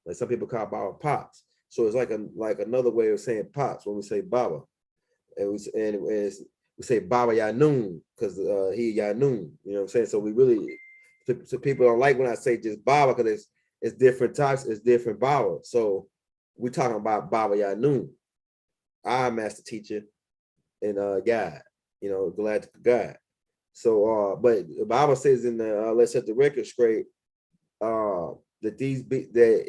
Like some people call Baba pops. So it's like another way of saying pops when we say Baba, and we say Baba Yanun because he Yanun. You know what I'm saying? So we really, so people don't like when I say just Baba because it's different types, it's different Baba. So we're talking about Baba Yanun, our master teacher and God. Galactic God. So, but the Bible says in the let's set the record straight. That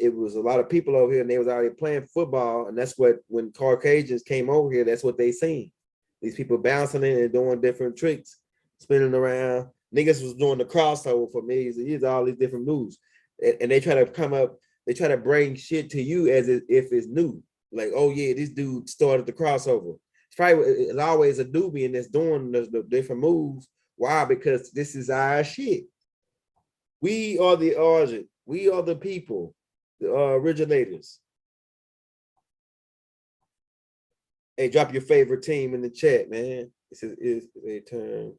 it was a lot of people over here and they was already playing football, and that's what when Caucasians came over here, that's what they seen. These people bouncing in and doing different tricks, spinning around. Niggas was doing the crossover for me. He's all these different moves, and they try to come up. They try to bring shit to you as if it's new. Like, oh yeah, this dude started the crossover. It's always a Nubian that's doing the different moves. Why? Because this is our shit. We are the origin. We are the people, the originators. Hey, drop your favorite team in the chat, man. This is a term.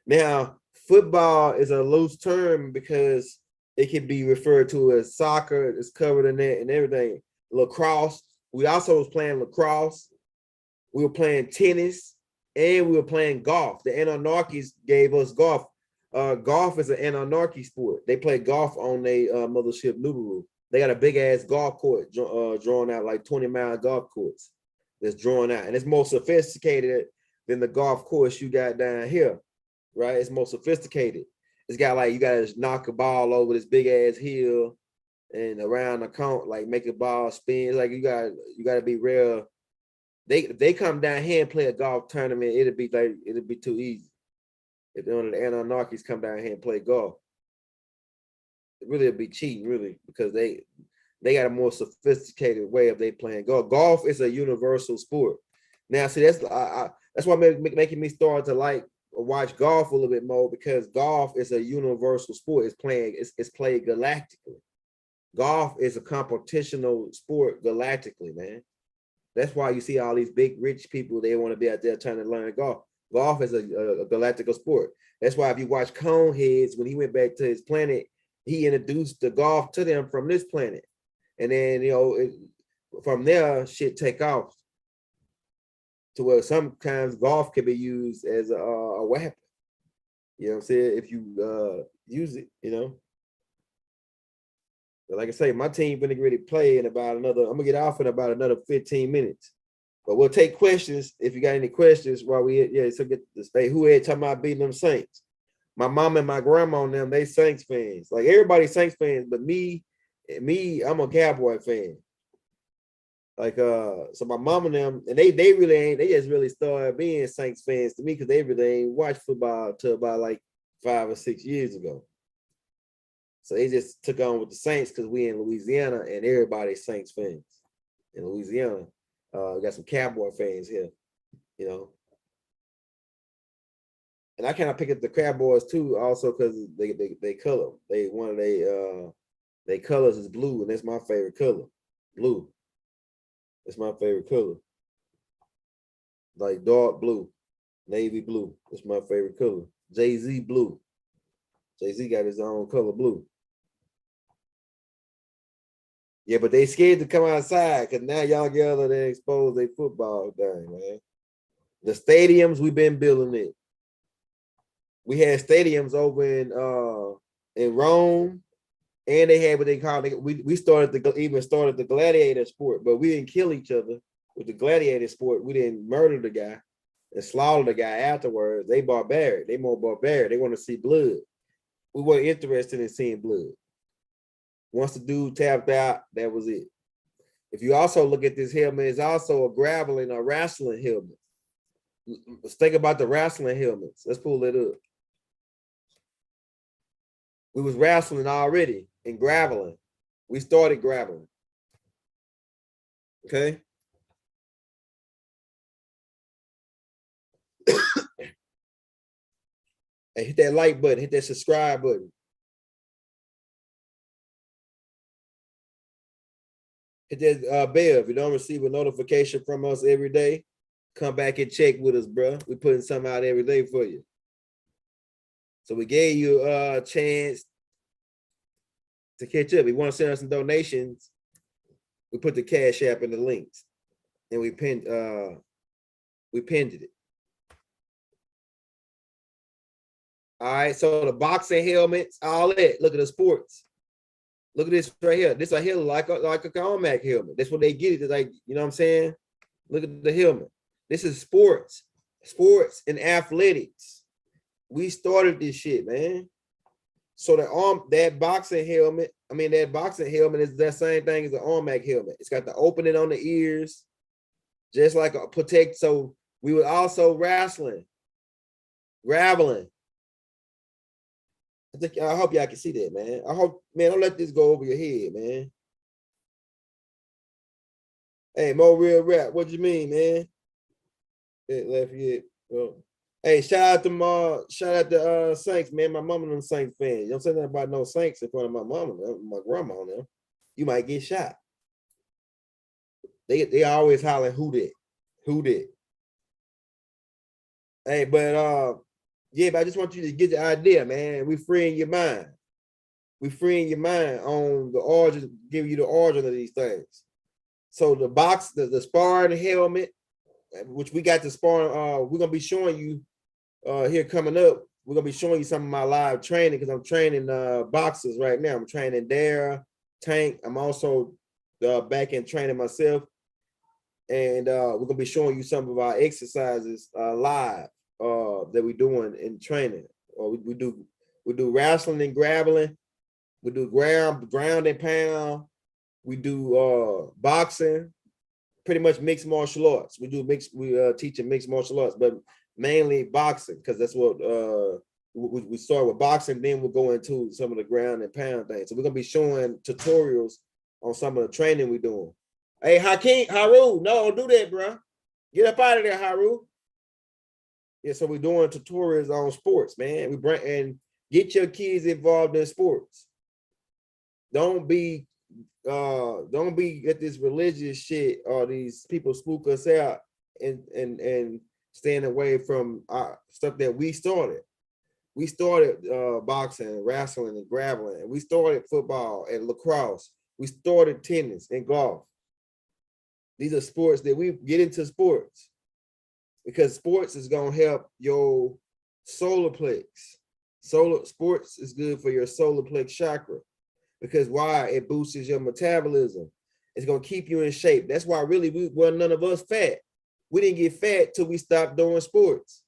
Now, football is a loose term because it can be referred to as soccer. It's covered in that and everything. Lacrosse. We also was playing lacrosse. We were playing tennis, and we were playing golf. The Anunnakis gave us golf. Golf is an Anunnaki sport. They play golf on their mothership Nubaru. They got a big ass golf court drawn out, like 20-mile golf courts that's drawn out, and it's more sophisticated than the golf course you got down here, right? It's more sophisticated. It's got like you got to knock a ball over this big ass hill and around the cone, like make a ball spin. It's like you got to be real. If they come down here and play a golf tournament, it'll be too easy. If one of the Anunnakis come down here and play golf, it really would be cheating, really, because They got a more sophisticated way of they playing golf. Golf is a universal sport. Now, see, that's why making me start to like watch golf a little bit more, because golf is a universal sport. It's played galactically. Golf is a competitional sport galactically, man. That's why you see all these big rich people, they want to be out there trying to learn golf. Golf is a galactical sport. That's why if you watch Coneheads, when he went back to his planet, he introduced the golf to them from this planet. And then, from there, shit take off to where sometimes golf can be used as a weapon. You know what I'm saying? If you use it, But like I say, my team gonna get ready to play in about I'm gonna get off in about another 15 minutes. But we'll take questions if you got any questions while so get to stay. Who had talking about beating them Saints? My mom and my grandma and them, they Saints fans. Like everybody Saints fans, but me, I'm a Cowboy fan. Like so my mom and them, and they really ain't, they just really started being Saints fans to me because they really ain't watched football till about like 5 or 6 years ago. So they just took on with the Saints because we in Louisiana and everybody's Saints fans in Louisiana. We got some Cowboy fans here, And I kind of pick up the Cowboys too, also because they color. One of they colors is blue, and that's my favorite color. Blue. That's my favorite color. Like dark blue, navy blue. That's my favorite color. Jay-Z blue. Jay-Z got his own color blue. Yeah, but they scared to come outside because now y'all gather to expose their football thing, man. The stadiums, we've been building it. We had stadiums over in Rome, and they had what they call it. We started the gladiator sport, but we didn't kill each other with the gladiator sport. We didn't murder the guy and slaughter the guy afterwards. They barbaric. They more barbaric. They want to see blood. We weren't interested in seeing blood. Once the dude tapped out, that was it. If you also look at this helmet, it's also a grappling or wrestling helmet. Let's think about the wrestling helmets. Let's pull it up. We was wrestling already and grappling. We started grappling. Okay. And hit that like button, hit that subscribe button. Hit that bell. If you don't receive a notification from us every day, come back and check with us, bro. We're putting something out every day for you. So we gave you a chance to catch up. If you want to send us some donations, we put the Cash App in the links, and we pinned it. All right, so the boxing helmets, all that. Look at the sports. Look at this right here. This a helmet like a Carmack helmet. That's what they get it. It's like, you know what I'm saying? Look at the helmet. This is sports and athletics. We started this shit, man. So that boxing helmet is that same thing as the Armac helmet. It's got the opening on the ears, just like a protect. So we were also grappling. I hope y'all can see that, man. Don't let this go over your head, man. Hey, Mo Real Rap, what you mean, man? Lafayette. Well, hey, shout out to Saints, man. My mama and them Saints fans. You don't say nothing about no Saints in front of my mama, my grandma now. You might get shot. They always hollering, who did? Hey, but yeah, but I just want you to get the idea, man. We freeing your mind. We freeing your mind on the origin, giving you the origin of these things. So the sparring helmet, which we got the sparring, we're gonna be showing you here coming up. We're gonna be showing you some of my live training because I'm training boxers right now. I'm training Dara, Tank. I'm also back in training myself, and we're gonna be showing you some of our exercises live that we're doing in training. We do wrestling and grappling. We do ground and pound. We do boxing. Pretty much mixed martial arts. We teaching mixed martial arts, but mainly boxing because that's what we start with boxing. Then we'll go into some of the ground and pound things. So we're gonna be showing tutorials on some of the training we doing. Hey, Haru, no, don't do that, bro. Get up out of there, Haru. Yeah, so we're doing tutorials on sports, man. We bring and get your kids involved in sports. Don't be at this religious shit or these people spook us out and staying away from our stuff that we started. We started boxing, wrestling, and grappling. We started football and lacrosse. We started tennis and golf. These are sports that we get into sports because sports is gonna help your solar plex. Sports is good for your solar plex chakra because why? It boosts your metabolism. It's gonna keep you in shape. That's why really none of us fat. We didn't get fat till we stopped doing sports.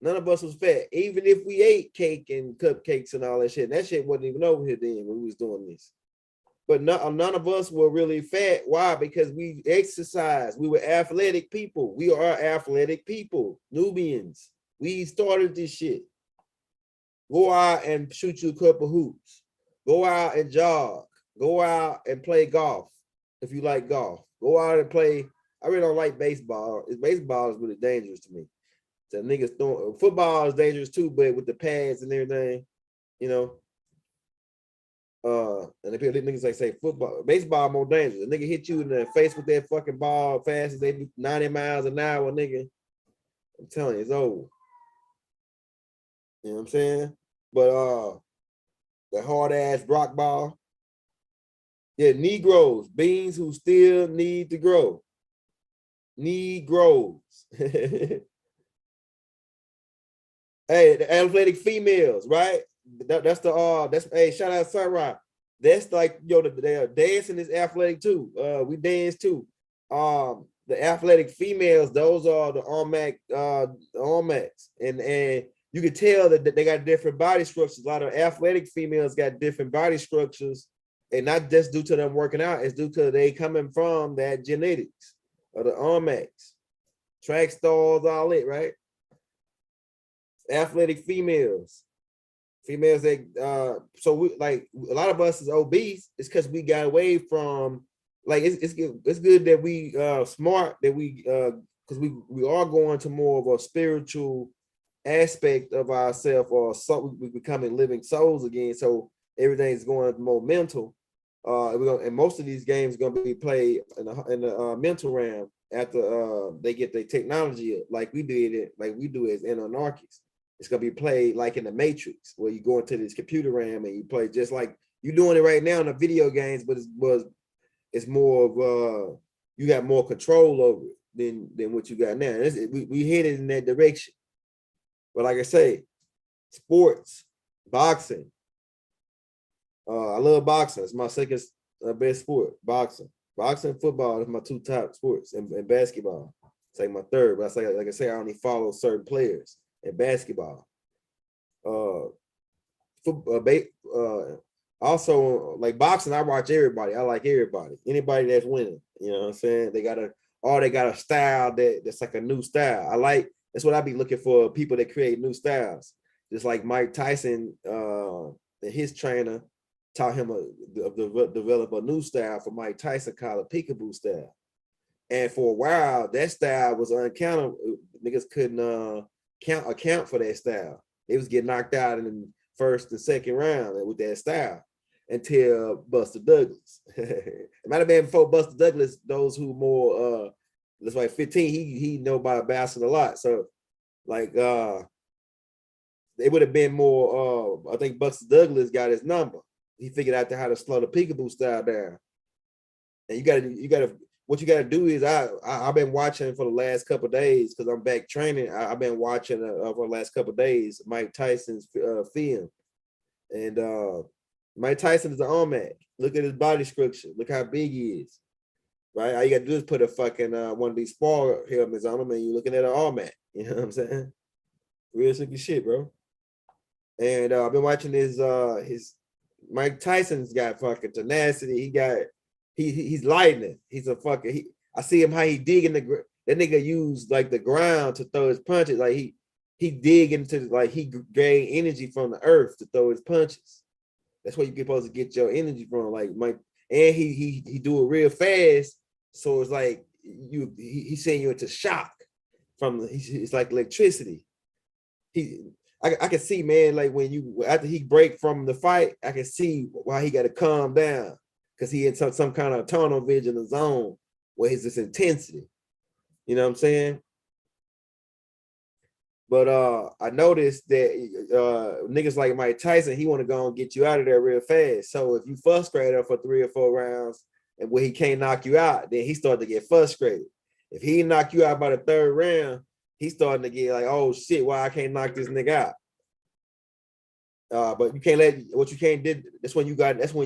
None of us was fat, even if we ate cake and cupcakes and all that shit. That shit wasn't even over here then when we was doing this. But none of us were really fat. Why? Because we exercised. We were athletic people. We are athletic people, Nubians. We started this shit. Go out and shoot you a couple hoops. Go out and jog. Go out and play golf if you like golf. Go out and play. I really don't like baseball. Baseball is really dangerous to me. So niggas throwing football is dangerous too, but with the pads and everything, you know. And the niggas like say football, baseball more dangerous. A nigga hit you in the face with that fucking ball fast as they do 90 miles an hour, nigga. I'm telling you, it's over. You know what I'm saying? But the hard ass rock ball. Yeah, Negroes, beings who still need to grow. Negroes. Hey, the athletic females, right? That's hey, shout out Sunrise. That's like the dancing is athletic too. We dance too. The athletic females, those are the Olmecs, and you can tell that they got different body structures. A lot of athletic females got different body structures, and not just due to them working out, it's due to they coming from that genetics of the Olmecs, track stars, all it, right? Athletic females that so we like a lot of us is obese. It's because we got away from like it's good that we smart that we because we are going to more of a spiritual aspect of ourselves, or so we becoming living souls again. So everything's going more mental. And most of these games are gonna be played in the mental realm after they get their technology up, like we did it, like we do as anarchists. It's gonna be played like in the Matrix, where you go into this computer RAM and you play just like you're doing it right now in the video games, but it's more of you got more control over it than what you got now. We headed in that direction. But like I say, sports, boxing. I love boxing. It's my second best sport. Boxing, football is my two top sports, and basketball. It's like my third. But like I say, I only follow certain players. In basketball, also like boxing, I watch everybody. I like everybody. Anybody that's winning, you know what I'm saying? They got a style that's like a new style. That's what I be looking for, people that create new styles. Just like Mike Tyson, and his trainer taught him to develop a new style for Mike Tyson called a peekaboo style. And for a while, that style was uncountable. Niggas couldn't account for that style. They was getting knocked out in the first and second round with that style until Buster Douglas. It might have been before Buster Douglas, those who more that's like 15, he know about bouncing a lot. So like it would have been more I think Buster Douglas got his number. He figured out how to slow the peekaboo style down. And you gotta what you got to do is I've been watching for the last couple of days because I'm back training. I've been watching for the last couple of days Mike Tyson's film, and Mike Tyson is an Olmec. Look at his body structure. Look how big he is. Right? All you got to do is put a fucking one of these spar helmets on him, and you're looking at an Olmec. You know what I'm saying? Real sick shit, bro. And I've been watching his Mike Tyson's got fucking tenacity. He's lightning. He's a fucking. I see him how he dig in the. That nigga use like the ground to throw his punches. Like he dig into like he gain energy from the earth to throw his punches. That's where you're supposed to get your energy from. Like Mike, and he do it real fast. So it's like he send you into shock from it's like electricity. I can see, man, like when you after he break from the fight, I can see why he got to calm down because he in some kind of tunnel vision zone where he's this intensity. You know what I'm saying? But I noticed that niggas like Mike Tyson, he want to go and get you out of there real fast. So if you frustrate him for 3 or 4 rounds and when he can't knock you out, then he start to get frustrated. If he knock you out by the 3rd round, he's starting to get like, oh shit, why I can't knock this nigga out? But you can't that's when you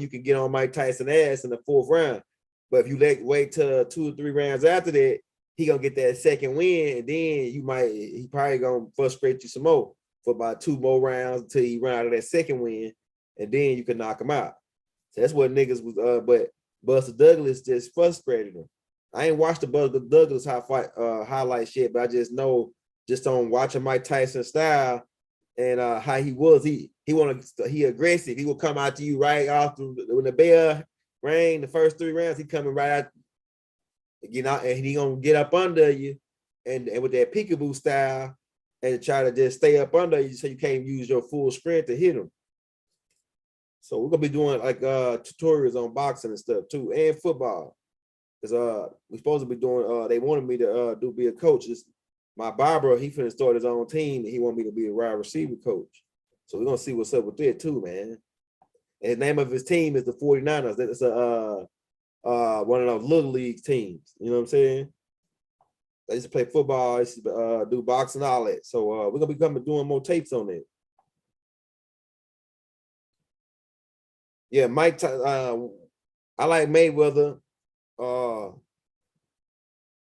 can get on Mike Tyson ass in the 4th round. But if you wait till 2 or 3 rounds after that, he gonna get that 2nd win, and then he probably gonna frustrate you some more for about 2 more rounds until he run out of that 2nd win, and then you can knock him out. So that's what niggas was. But Buster Douglas just frustrated him. I ain't watched the Buster Douglas highlight shit, but I just know just on watching Mike Tyson style and how he was. He aggressive. He will come out to you right off when the bell rang. The first 3 rounds, he coming right out. You know, and he gonna get up under you, and with that peekaboo style, and try to just stay up under you so you can't use your full strength to hit him. So we're gonna be doing like tutorials on boxing and stuff too, and football. Because we're supposed to be doing. They wanted me to be a coach. My barber, he finna start his own team, and he want me to be a wide receiver coach. So we're gonna see what's up with that too, man. And the name of his team is the 49ers. That's one of those little league teams. You know what I'm saying? I used to play football. I used to do boxing, all that. So we're gonna be doing more tapes on it. Yeah, Mike. I like Mayweather. I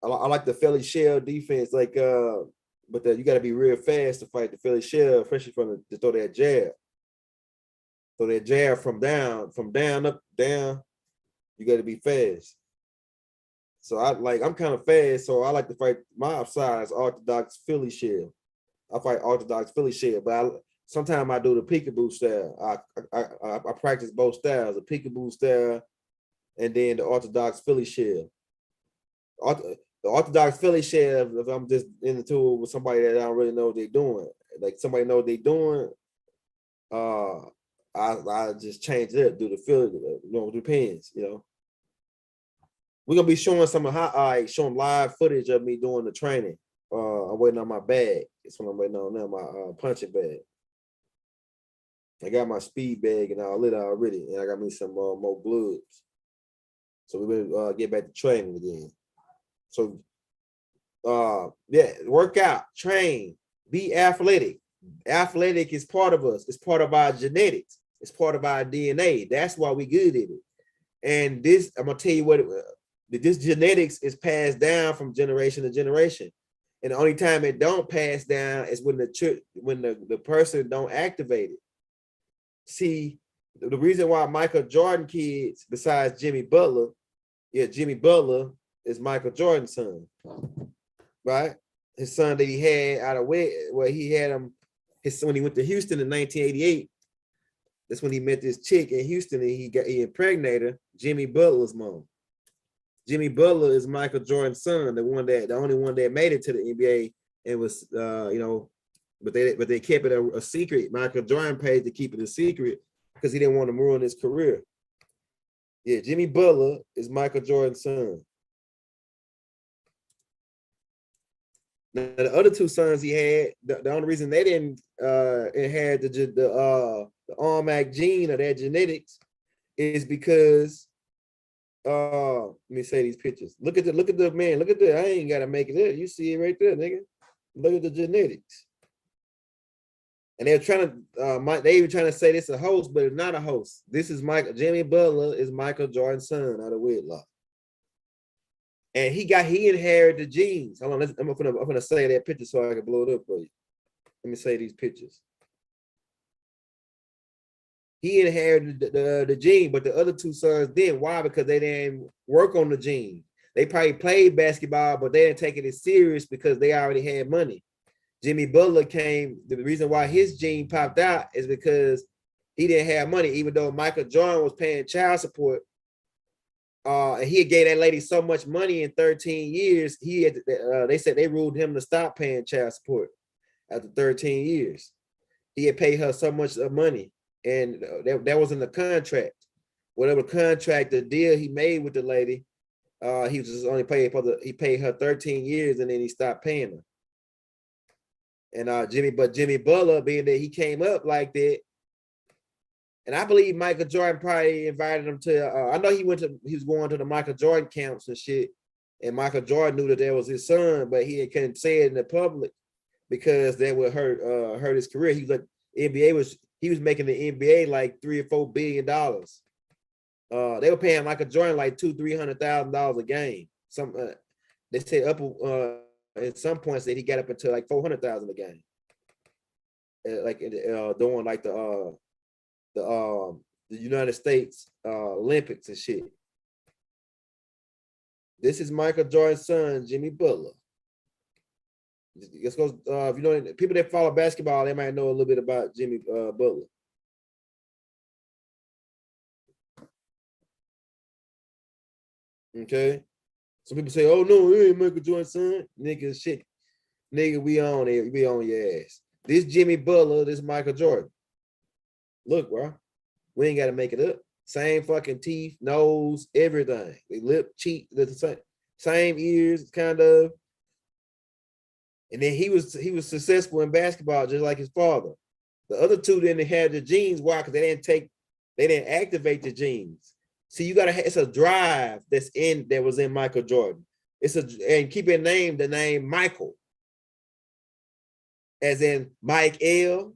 like the Philly shell defense. Like, but you got to be real fast to fight the Philly shell, especially to throw that jab. Throw that jab from down up down. You got to be fast. So I'm kind of fast, so I like to fight my side is orthodox Philly shell. I fight orthodox Philly shell, but sometimes I do the peekaboo style. I practice both styles, the peekaboo style and then the orthodox Philly shell. The orthodox Philly shell, if I'm just in the tool with somebody that I don't really know what they're doing, like somebody know what they're doing, I just change it up, do the Philly, it depends, We're gonna be showing showing live footage of me doing the training. I'm waiting on my bag. That's what I'm waiting on now, my punching bag. I got my speed bag and all it already, and I got me some more gloves. So we will get back to training again. So work out, train, be athletic. Athletic is part of us. It's part of our genetics. It's part of our DNA. That's why we good at it. And this, I'm gonna tell you what, this genetics is passed down from generation to generation. And the only time it don't pass down is when the person don't activate it. See, the reason why Michael Jordan kids, besides Jimmy Butler, Jimmy Butler is Michael Jordan's son, right? His son that he had out of where he had him, when he went to Houston in 1988. That's when he met this chick in Houston and he impregnated her, Jimmy Butler's mom. Jimmy Butler is Michael Jordan's son, the only one that made it to the NBA and was, but they kept it a secret. Michael Jordan paid to keep it a secret because he didn't want to ruin his career. Yeah, Jimmy Butler is Michael Jordan's son. Now, the other 2 sons he had, the only reason they didn't inherit the Armac gene or their genetics is because let me say these pictures. Look at the man. Look at that. I ain't gotta make it there. You see it right there, nigga. Look at the genetics. And they're trying to they even trying to say this is a host, but it's not a host. This is Jimmy Butler is Michael Jordan's son out of wedlock. And he inherited the genes. Hold on, I'm gonna say that picture so I can blow it up for you. Let me say these pictures. He inherited the gene, but the other 2 sons didn't. Why? Because they didn't work on the gene. They probably played basketball, but they didn't take it as serious because they already had money. Jimmy Butler the reason why his gene popped out is because he didn't have money, even though Michael Jordan was paying child support. And he gave that lady so much money in 13 years. He had they said they ruled him to stop paying child support after 13 years. He had paid her so much money, and that was in the contract. Whatever contract, the deal he made with the lady, he was just only paid he paid her 13 years, and then he stopped paying her. And Jimmy Butler, being that he came up like that, and I believe Michael Jordan probably invited him to. I know he was going to the Michael Jordan camps and shit, and Michael Jordan knew that was his son, but he couldn't say it in the public because that would hurt his career. He was like he was making the NBA like $3 or $4 billion. They were paying Michael Jordan like $200,000-$300,000 a game. Some they said up at some points that he got up into like $400,000 a game. Like doing like the United States Olympics and shit. This is Michael Jordan's son, Jimmy Butler. Let's go. If you know people that follow basketball, they might know a little bit about Jimmy Butler. Okay. Some people say, "Oh no, it ain't Michael Jordan's son." Nigga, shit. Nigga, we on it. We on your ass. This Jimmy Butler, this Michael Jordan. Look, bro. We ain't got to make it up. Same fucking teeth, nose, everything. They lip, cheek, the same ears, kind of. And then he was successful in basketball just like his father. The other two didn't have the genes. Why? Because they didn't activate the genes. See, it's a drive that was in Michael Jordan. And keep the name Michael. As in Mike L.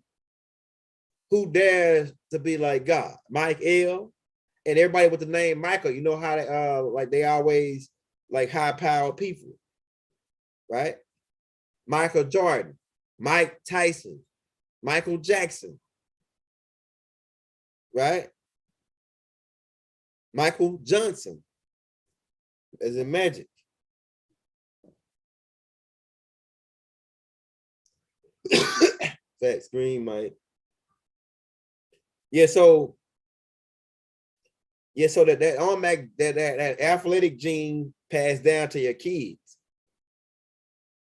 Who dares to be like God? Mike L. And everybody with the name Michael, you know how they always like high powered people, right? Michael Jordan, Mike Tyson, Michael Jackson, right? Michael Johnson, as in Magic. Fat screen, Mike. So that athletic gene passed down to your kids.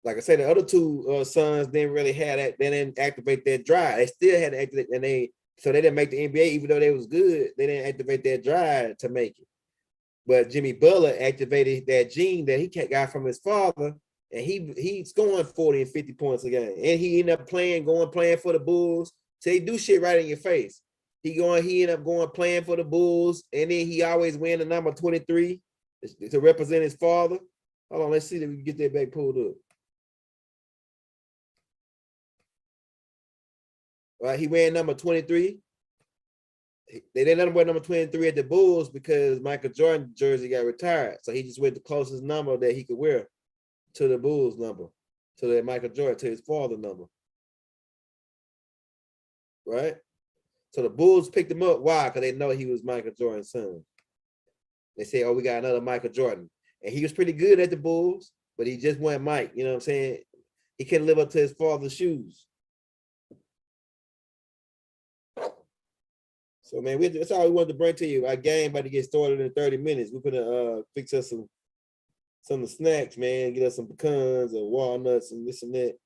Like I said, the other two sons didn't really have that. They didn't activate that drive. They still had to activate, so they didn't make the NBA, even though they was good. They didn't activate that drive to make it. But Jimmy Butler activated that gene that he got from his father, and he's scoring 40 and 50 points a game. And he ended up playing for the Bulls. So they do shit right in your face. He ended up going playing for the Bulls, and then he always wearing the number 23 to represent his father. Hold on, let's see if we can get that back pulled up. Right, he wearing number 23. They didn't let him wear number 23 at the Bulls because Michael Jordan jersey got retired. So he just went the closest number that he could wear to the Bulls number, to that Michael Jordan, to his father number. Right? So the Bulls picked him up. Why? Because they know he was Michael Jordan's son. They say, oh, we got another Michael Jordan. And he was pretty good at the Bulls, but he just went Mike. You know what I'm saying? He couldn't live up to his father's shoes. So, man, that's all we wanted to bring to you. Our game about to get started in 30 minutes. We're going to fix us some of the snacks, man. Get us some pecans or walnuts and this and that.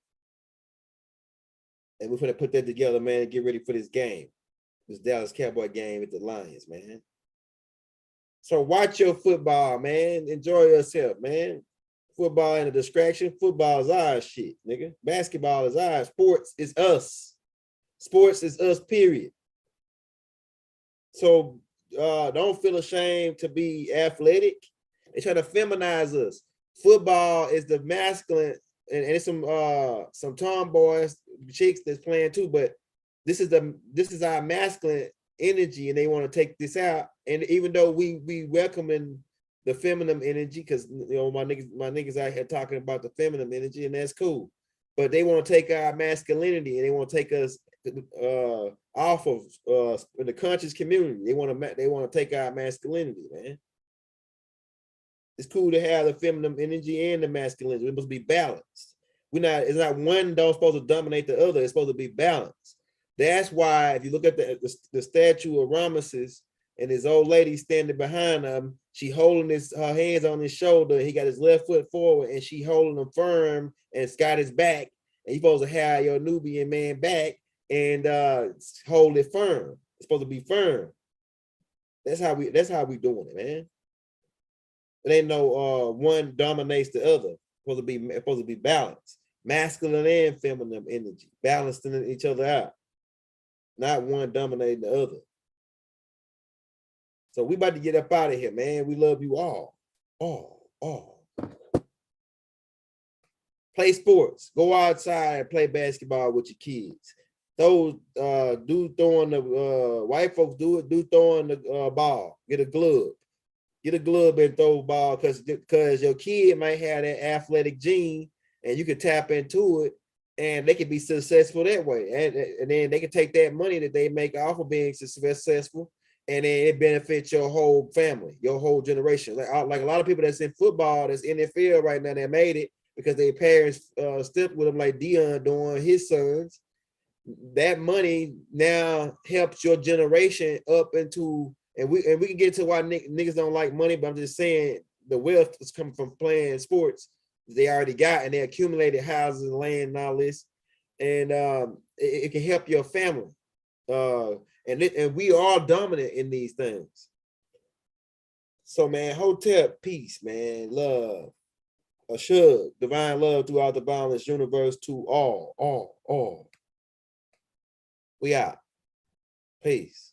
And we're going to put that together, man, and get ready for this game. This Dallas Cowboy game with the Lions, man. So watch your football, man. Enjoy yourself, man. Football ain't a distraction. Football is our shit, nigga. Basketball is ours. Sports is us. Sports is us, period. So don't feel ashamed to be athletic. They try to feminize us. Football is the masculine, and it's some tomboys, chicks that's playing too, but this is our masculine energy, and they want to take this out. And even though we welcoming the feminine energy, because you know my niggas out here talking about the feminine energy, and that's cool. But they want to take our masculinity and they want to take us off of the conscious community. They want to take our masculinity, man. It's cool to have the feminine energy and the masculinity. It must be balanced. It's not one don't supposed to dominate the other. It's supposed to be balanced. That's why if you look at the statue of Ramesses and his old lady standing behind him, she holding her hands on his shoulder. He got his left foot forward and she holding him firm and it's got his back. And you're supposed to have your Nubian man back and hold it firm. It's supposed to be firm. That's how we doing it, man. It ain't no one dominates the other. It's supposed to be balanced. Masculine and feminine energy, balancing each other out. Not one dominating the other. So we about to get up out of here, man. We love you all. All. Play sports. Go outside and play basketball with your kids. Those do throwing the white folks do throwing the ball. Get a glove. Get a glove and throw a ball because your kid might have that athletic gene and you can tap into it and they can be successful that way. And then they can take that money that they make off of being successful and then it benefits your whole family, your whole generation. Like a lot of people that's in football, that's NFL right now, that made it because their parents stepped with them like Dion doing his sons. That money now helps your generation up into, and we can get to why niggas don't like money, but I'm just saying the wealth is coming from playing sports they already got, and they accumulated houses and land and all this, and it can help your family. And we are dominant in these things. So man, Hotep, peace, man, love, Ashug, divine love throughout the boundless universe to all. We out. Peace.